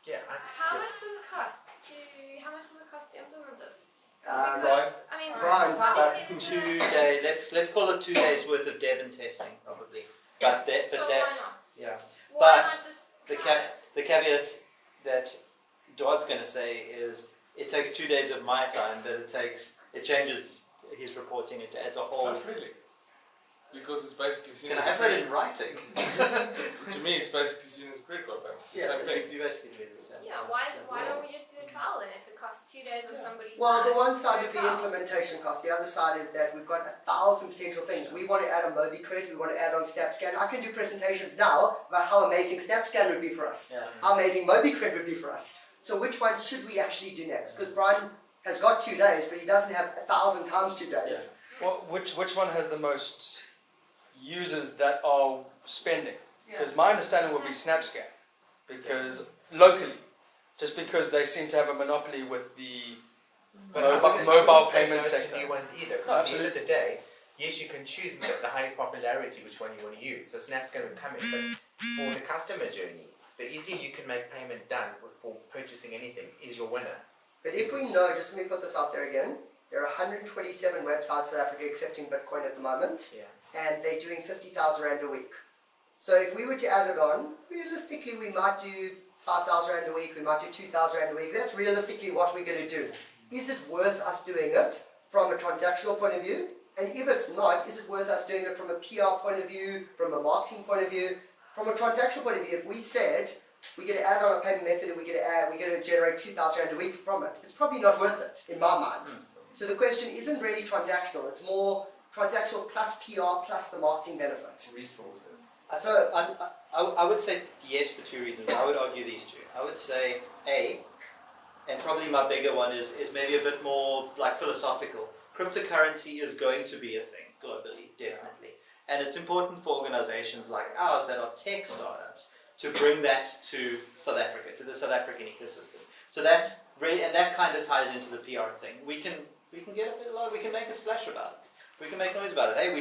Yeah. How much does it cost to implement this? Brian. Because, Brian. obviously there's 2 days. Let's call it 2 days worth of dev and testing, probably. But so why that, not? yeah. Why But not just The try it? the caveat that Dodd's going to say is it takes 2 days of my time. It changes his reporting. It adds a whole. Not really. Because it's basically seen Can I as a have that credit. in writing? To me, it's basically seen as a credit card payment. It's the Yeah, same thing. you basically treat it the same. Yeah, why don't we just do a trial then if it costs 2 days of somebody's Well, time? the one side do would a be trial? implementation cost. The other side is that we've got 1,000 potential things. We want to add on MobiCred, we want to add on SnapScan. I can do presentations now about how amazing SnapScan would be for us, Yeah. how amazing MobiCred would be for us. So which one should we actually do next? Because Brian has got 2 days, but he doesn't have 1,000 times 2 days. Well, which one has the most users that are spending? Because my understanding would be SnapScan, because locally, just because they seem to have a monopoly with the But I wouldn't mobile say payment no to sector. new ones either. No, Because at the end of the day, yes, you can choose the highest popularity, which one you want to use. So SnapScan would come in, but for the customer journey, the easier you can make payment done for purchasing anything is your winner. But if we know, just let me put this out there again, there are 127 websites in South Africa accepting Bitcoin at the moment, Yeah. and they're doing 50,000 Rand a week. So if we were to add it on, realistically we might do 5,000 Rand a week, we might do 2,000 Rand a week. That's realistically what we're going to do. Is it worth us doing it from a transactional point of view? And if it's not, is it worth us doing it from a PR point of view, from a marketing point of view? From a transactional point of view, if we said we're going to add on a payment method and we're going to generate 2,000 Rand a week from it, it's probably not worth it in my mind. So the question isn't really transactional, it's more transactional plus PR plus the marketing benefit. Resources. So I would say yes for two reasons. I would argue these two. I would say A, and probably my bigger one is maybe a bit more like philosophical. Cryptocurrency is going to be a thing globally, definitely. And it's important for organizations like ours that are tech startups to bring that to South Africa, to the South African ecosystem. So that really, and that kind of ties into the PR thing. We can get a bit loud, we can make a splash about it. We can make noise about it. Hey,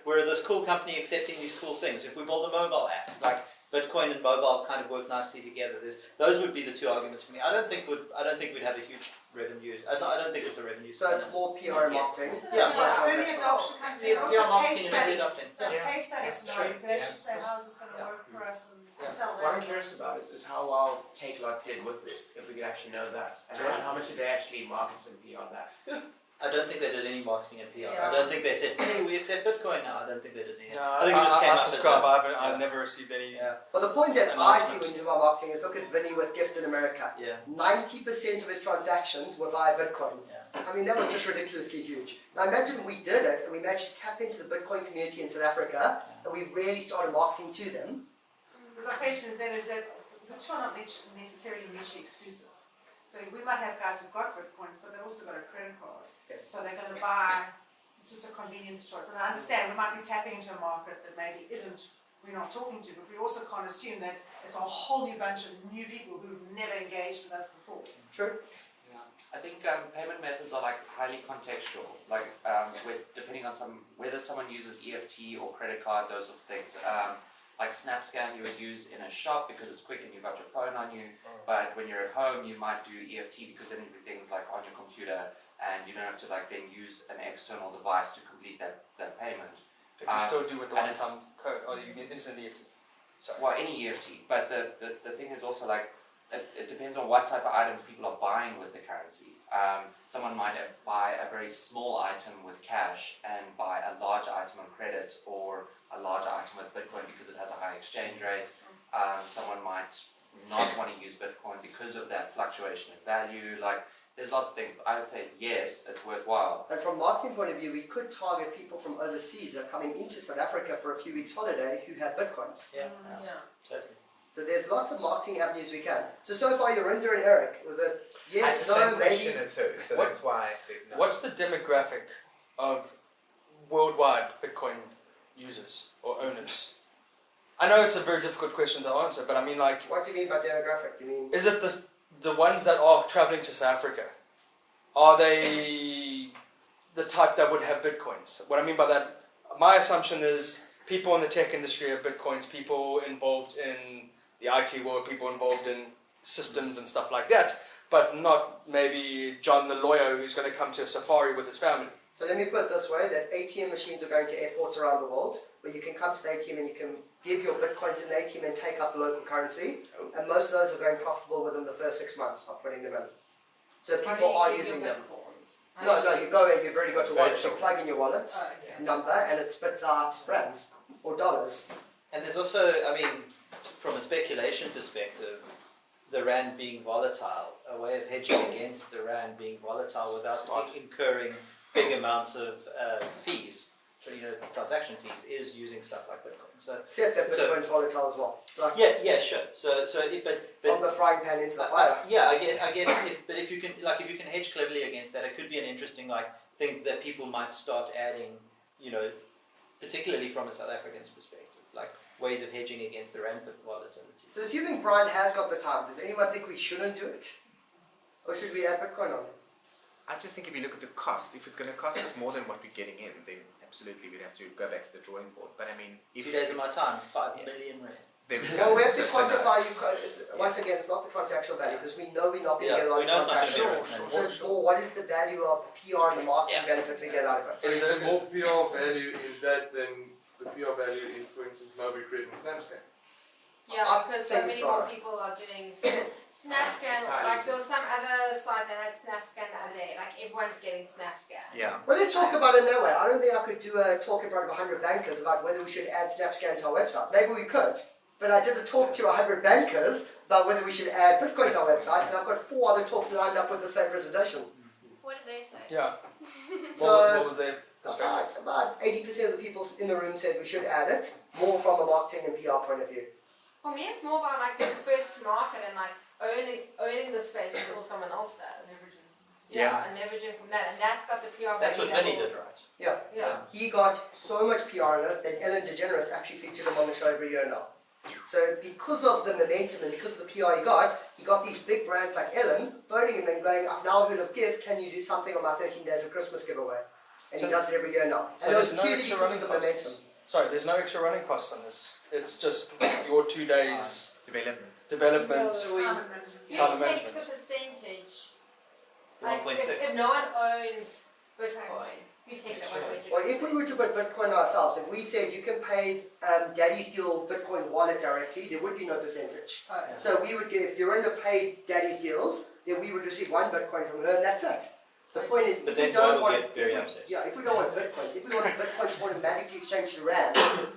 we're this cool company accepting these cool things. If we build a mobile app, like Bitcoin and mobile kind of work nicely together. Those would be the two arguments for me. I don't think we'd have a huge revenue. I don't think it's a revenue. So it's more PR and marketing. So Yeah, there's like early adoption company, and also case studies. Case studies scenario, you could actually say how is this going to work for us and sell What I'm that. curious about is how well Takealot did with it, if we could actually know that. And how much did they actually market and PR that? I don't think they did any marketing and PR. Yeah. I don't think they said, hey, we accept Bitcoin now. I don't think they did any. No, I think it just came up as subscribe. a- I've never received any. Yeah. But the point that I see Announcement. when you do my marketing is look at Vinny with Gift in America. Yeah. 90% of his transactions were via Bitcoin. Yeah. I mean, that was just ridiculously huge. Now imagine we did it and we managed to tap into the Bitcoin community in South Africa and we really started marketing to them. The question is then, is that the two are not necessarily mutually exclusive. So we might have guys who've got Bitcoins, but they've also got a credit card. Yes. So they're going to buy, it's just a convenience choice. And I understand we might be tapping into a market that maybe we're not talking to, but we also can't assume that it's a whole new bunch of new people who've never engaged with us before. True. I think payment methods are like highly contextual, like depending on whether someone uses EFT or credit card, those sorts of things. Like SnapScan you would use in a shop because it's quick and you've got your phone on you, but when you're at home you might do EFT because then everything's like on your computer and you don't have to like then use an external device to complete that payment. If you still do with the and one-time code, or you get instant EFT. Sorry. Well, any EFT, but the thing is also like, it depends on what type of items people are buying with the currency. Someone might buy a very small item with cash and buy a larger item on credit or a larger item with Bitcoin because it has a high exchange rate. Someone might not want to use Bitcoin because of that fluctuation in value. Like, there's lots of things. I would say yes, it's worthwhile. And from a marketing point of view, we could target people from overseas that are coming into South Africa for a few weeks holiday who have Bitcoins. Yeah. Yeah. Totally. So there's lots of marketing avenues we can. So far, Yorinda and Eric, was it yes, the same no, question maybe? as her, so What- that's why I said no. What's the demographic of worldwide Bitcoin users or owners? I know it's a very difficult question to answer, but I mean, like, What do you mean by demographic? You mean is it the ones that are traveling to South Africa? Are they the type that would have Bitcoins? What I mean by that, my assumption is people in the tech industry have Bitcoins, people involved in the IT world, people involved in systems and stuff like that, but not maybe John the lawyer who's going to come to a safari with his family. So let me put it this way, that ATM machines are going to airports around the world, where you can come to the ATM and you can give your Bitcoins in the ATM and take out the local currency, and most of those are going profitable within the first 6 months of putting them in. So How do people you are keep using your them. Bitcoins? No, you go in, you've already got your wallet, you Virtual. plug in your wallet Oh, okay. number, and it spits out rands or dollars. And there's also, I mean, from a speculation perspective, the rand being volatile, a way of hedging against the rand being volatile without incurring big amounts of fees, transaction fees, is using stuff like Bitcoin. So Except that So- Bitcoin's volatile as well. Like yeah, sure. from the frying pan into the fire. Yeah, I guess if you can hedge cleverly against that, it could be an interesting thing that people might start adding, particularly from a South African's perspective. ways of hedging against the rand volatility. So assuming Brian has got the time, does anyone think we shouldn't do it? Or should we add Bitcoin on? I just think if you look at the cost, if it's going to cost us more than what we're getting in, then absolutely we'd have to go back to the drawing board. But I mean, if 2 days of my it's- time, 5 million rand. there we go. Well, we have to So no. quantify, once again, it's not the transactional value, because we know we're not going to get a lot we of know it's not gonna transactions. be So it's more, what is the value of PR and the marketing benefit we get out of it? Is there more PR value in that than the PR value in, for instance, Mobile Credit and SnapScan? Yeah, I because so think many so. more people are doing SnapScan. Like there was some other site that had SnapScan the other day. Like everyone's getting SnapScan. Yeah. Well, let's talk about it in that way. I don't think I could do a talk in front of 100 bankers about whether we should add SnapScan to our website. Maybe we could, but I did a talk to 100 bankers about whether we should add Bitcoin to our website, and I've got 4 other talks lined up with the same presentation. What did they say? Yeah. So, What was their perspective? about 80% of the people in the room said we should add it, more from a marketing and PR point of view. For me, it's more about like being first to market and like owning the space before someone else does. Yeah, and leveraging from that, and that's got the PR That's what value. Vinny did, right? Yeah. He got so much PR in it that Ellen DeGeneres actually featured him on the show every year now. So because of the momentum and because of the PR he got these big brands like Ellen phoning him and going, I've now heard of Give, can you do something on my 13 days of Christmas giveaway? And he does it every year now. So And it was there's no purely extra because running of the momentum. costs. Sorry, there's no extra running costs on this. It's just your 2 days development. Who Time takes the management. percentage? Like 1.6. if no one owns Bitcoin, who takes that 1.6%? Well, if we were to put Bitcoin ourselves, if we said you can pay Daddy's Deal Bitcoin wallet directly, there would be no percentage. Oh, yeah. So we would give, if you're in to pay Daddy's Deals, then we would receive 1 Bitcoin from her, and that's it. The point is, But if we then don't Bob will want, get very upset. if we don't want Bitcoins, if we want Bitcoins to automatically exchange to rand,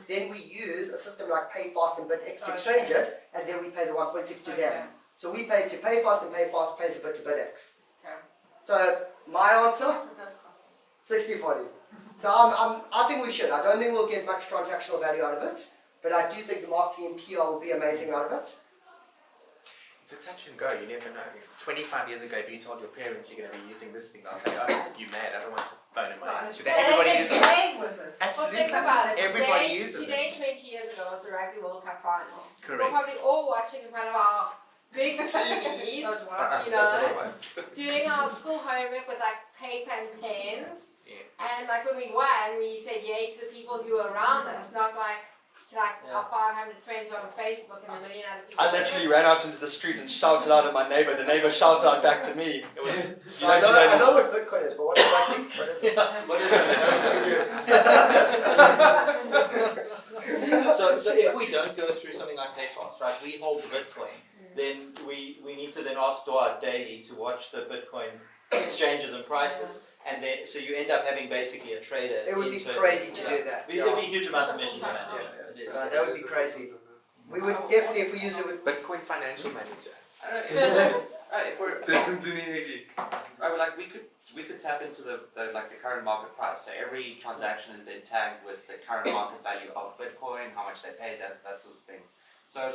then we use a system like PayFast and BitX to exchange it, and then we pay the 1.6 to them. So we pay to PayFast, and PayFast pays a bit to BitX. Okay. So my answer, 60-40. So I think we should. I don't think we'll get much transactional value out of it, but I do think the marketing and PR will be amazing out of it. It's a touch and go. You never know. 25 years ago, if you told your parents you're going to be using this thing, they'll say, "Oh, you mad? I don't want a phone in my hand." Today, everybody uses it. playing with us. Well, Absolutely. think about it. Everybody Today, uses today, it. 20 years ago, was the Rugby World Cup final. Correct. We're probably all watching in front of our big TVs, Those were- you That's the know, ones. doing our school homework with like paper and pens. Yeah. And like when we won, we said yay to the people who were around us, not like to like our 500 friends who are on Facebook and the million other people. I literally ran out into the street and shouted out at my neighbour. The neighbour shouts out back to me. It was. You I don't do know, that I know what Bitcoin is, but what is rugby? What is it? What is it? So if we don't go through something like PayPal, right, we hold the Bitcoin, then we need to then ask Duarte daily to watch the Bitcoin exchanges and prices, and then so you end up having basically a trader. It would be internally. crazy to do that. It'd be a huge amount of mission to manage. Yeah. It is. That would be crazy. We would definitely, if we use it with... Bitcoin financial manager. If we're, like we could tap into the current market price. So every transaction is then tagged with the current market value of Bitcoin, how much they paid, that sort of thing. So it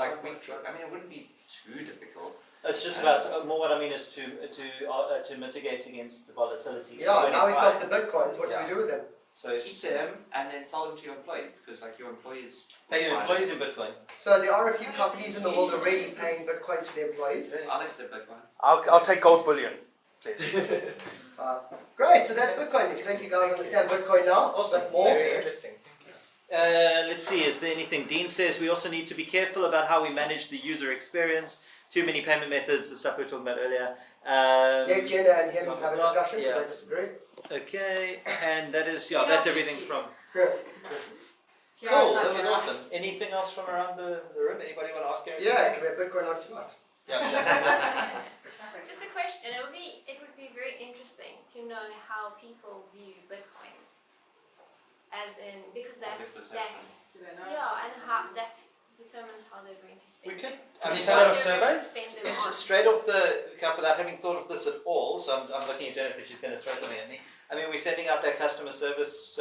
wouldn't be too difficult. It's just about more. What I mean is to mitigate against the volatility. So Yeah, when now it's we've high- got the Bitcoins, what do we do with them? So Keep them and then sell them to your employees, because your employees pay your employees in Bitcoin. So there are a few companies in the world already paying Bitcoin to their employees. I'll accept Bitcoin. I'll take gold bullion, please. Great, so that's Bitcoin. I think you guys understand Bitcoin now. Awesome. But more. Very interesting. Let's see, is there anything? Dean says we also need to be careful about how we manage the user experience. Too many payment methods, the stuff we were talking about earlier. Yeah, Jenna and him have a discussion because Yeah. they disagree. Okay, and that is, that's everything from... Yeah. Cool, that was awesome. Anything else from around the room? Anybody want to ask anything? Yeah, can we have Bitcoin on tonight? Yeah. Just a question. It would be very interesting to know how people view Bitcoins, as in because that's Do they know? yeah, and how that determines how they're going to spend. We could Have you send sent out out a survey? It's just straight off the cuff without having thought of this at all, so I'm looking at Jennifer, she's going to throw something at me. I mean, we're sending out that customer service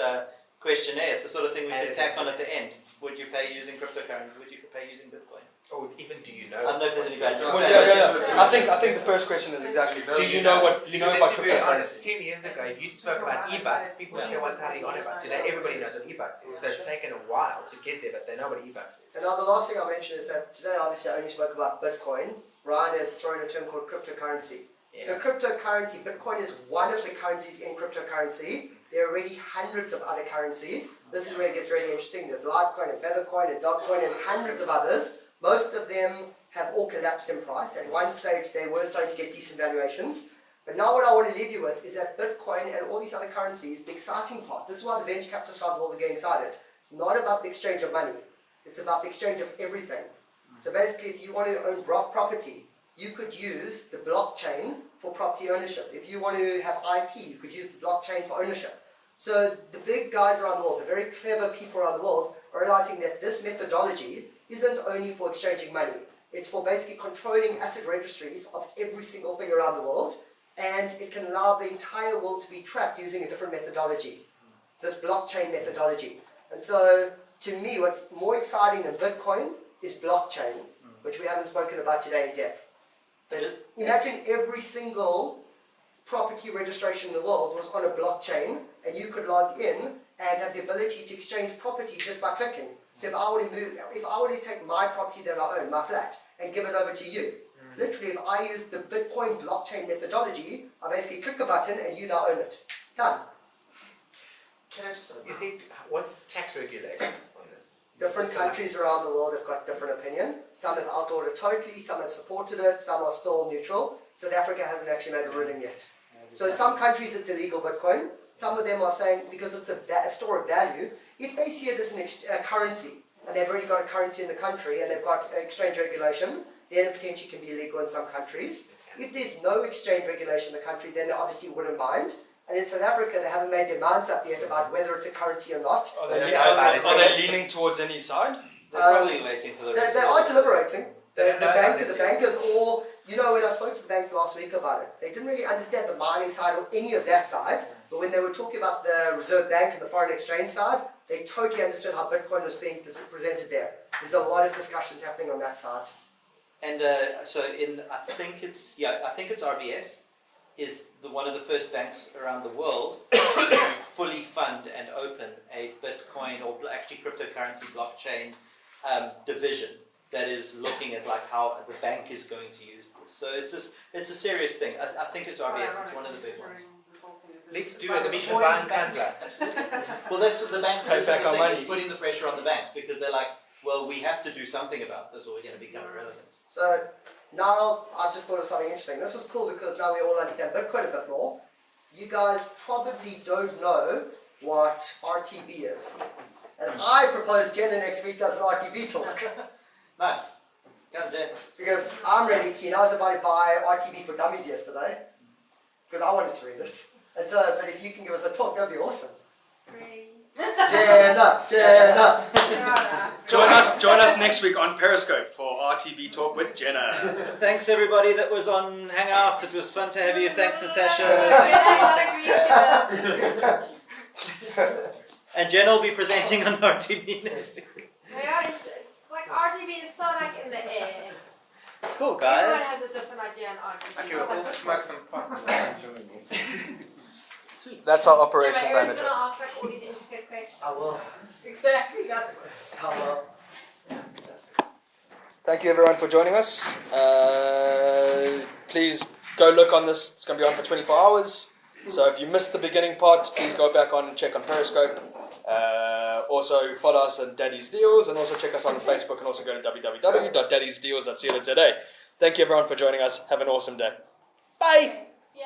questionnaire. It's the sort of thing we And could tack on at the end. Would you pay using cryptocurrency? Would you pay using Bitcoin? Or even do you know? I don't know if there's any bad. Well, yeah. I think the first question is exactly, do you know what you know Because about let's be very honest, cryptocurrency? 10 years ago, if you spoke about e-bucks, people would say, what the hell are you on about? Today, everybody knows what e-bucks is. So it's taken a while to get there, but they know what e-bucks is. And now the last thing I'll mention is that today, obviously, I only spoke about Bitcoin. Ryan has thrown a term called cryptocurrency. Yeah. So cryptocurrency, Bitcoin is one of the currencies in cryptocurrency. There are already hundreds of other currencies. This is where it gets really interesting. There's Litecoin and Feathercoin and Dogcoin and hundreds of others. Most of them have all collapsed in price. At one stage, they were starting to get decent valuations. But now what I want to leave you with is that Bitcoin and all these other currencies, the exciting part, this is why the venture capitalists around the world are getting excited. It's not about the exchange of money. It's about the exchange of everything. So basically, if you want to own property, you could use the blockchain for property ownership. If you want to have IP, you could use the blockchain for ownership. So the big guys around the world, the very clever people around the world, are realizing that this methodology isn't only for exchanging money. It's for basically controlling asset registries of every single thing around the world, and it can allow the entire world to be tracked using a different methodology, this blockchain methodology. And so, to me, what's more exciting than Bitcoin is blockchain, which we haven't spoken about today in depth. But imagine every single property registration in the world was on a blockchain, and you could log in and have the ability to exchange property just by clicking. So if I were to take my property that I own, my flat, and give it over to you, literally if I use the Bitcoin blockchain methodology, I basically click a button and you now own it. Done. Can I just, you think, what's the tax regulations on this? Different countries around the world have got different opinion. Some have outlawed it totally, some have supported it, some are still neutral. South Africa hasn't actually made a ruling yet. So some countries it's illegal Bitcoin. Some of them are saying, because it's a store of value, if they see it as a currency, and they've already got a currency in the country, and they've got exchange regulation, then it potentially can be illegal in some countries. If there's no exchange regulation in the country, then they obviously wouldn't mind. And in South Africa, they haven't made their minds up yet about whether it's a currency or not. Are they leaning towards any side? They're probably waiting for the They are deliberating. The bankers, or, you know, when I spoke to the banks last week about it, they didn't really understand the mining side or any of that side. But when they were talking about the Reserve Bank and the foreign exchange side, they totally understood how Bitcoin was being presented there. There's a lot of discussions happening on that side. And I think it's RBS is one of the first banks around the world to fully fund and open a Bitcoin or actually cryptocurrency blockchain division that is looking at like how the bank is going to use this. So it's a serious thing. I think it's RBS. It's one of the big ones. Let's do it. The mission buying Kandla. Well, that's what the banks Take back our money. It's putting the pressure on the banks because they're like, well, we have to do something about this or we're going to become irrelevant. So now I've just thought of something interesting. This is cool because now we all understand Bitcoin a bit more. You guys probably don't know what RTB is. And I propose Jenna next week does an RTB talk. Nice. Come, Jen. Because I'm really keen. I was about to buy RTB for Dummies yesterday. Because I wanted to read it. And so, but if you can give us a talk, that'd be awesome. Free. Jenna. Join us next week on Periscope for RTB Talk with Jenna. Thanks everybody that was on Hangout. It was fun to have you. Thanks, Natasha. And Jen will be presenting on RTB next week. Yeah, like RTB is so like in the air. Cool, Everyone guys. has a different idea on RTB. Okay, we'll smoke some pot. Sweet. That's our operation Yeah, Eric's manager. gonna ask like all these intricate questions. I will. Exactly. I will. Thank you everyone for joining us. Please go look on this. It's going to be on for 24 hours. So if you missed the beginning part, please go back on and check on Periscope. Also follow us on Daddy's Deals and also check us out on Facebook and also go to www.daddysdeals.co.za. Thank you everyone for joining us. Have an awesome day. Bye!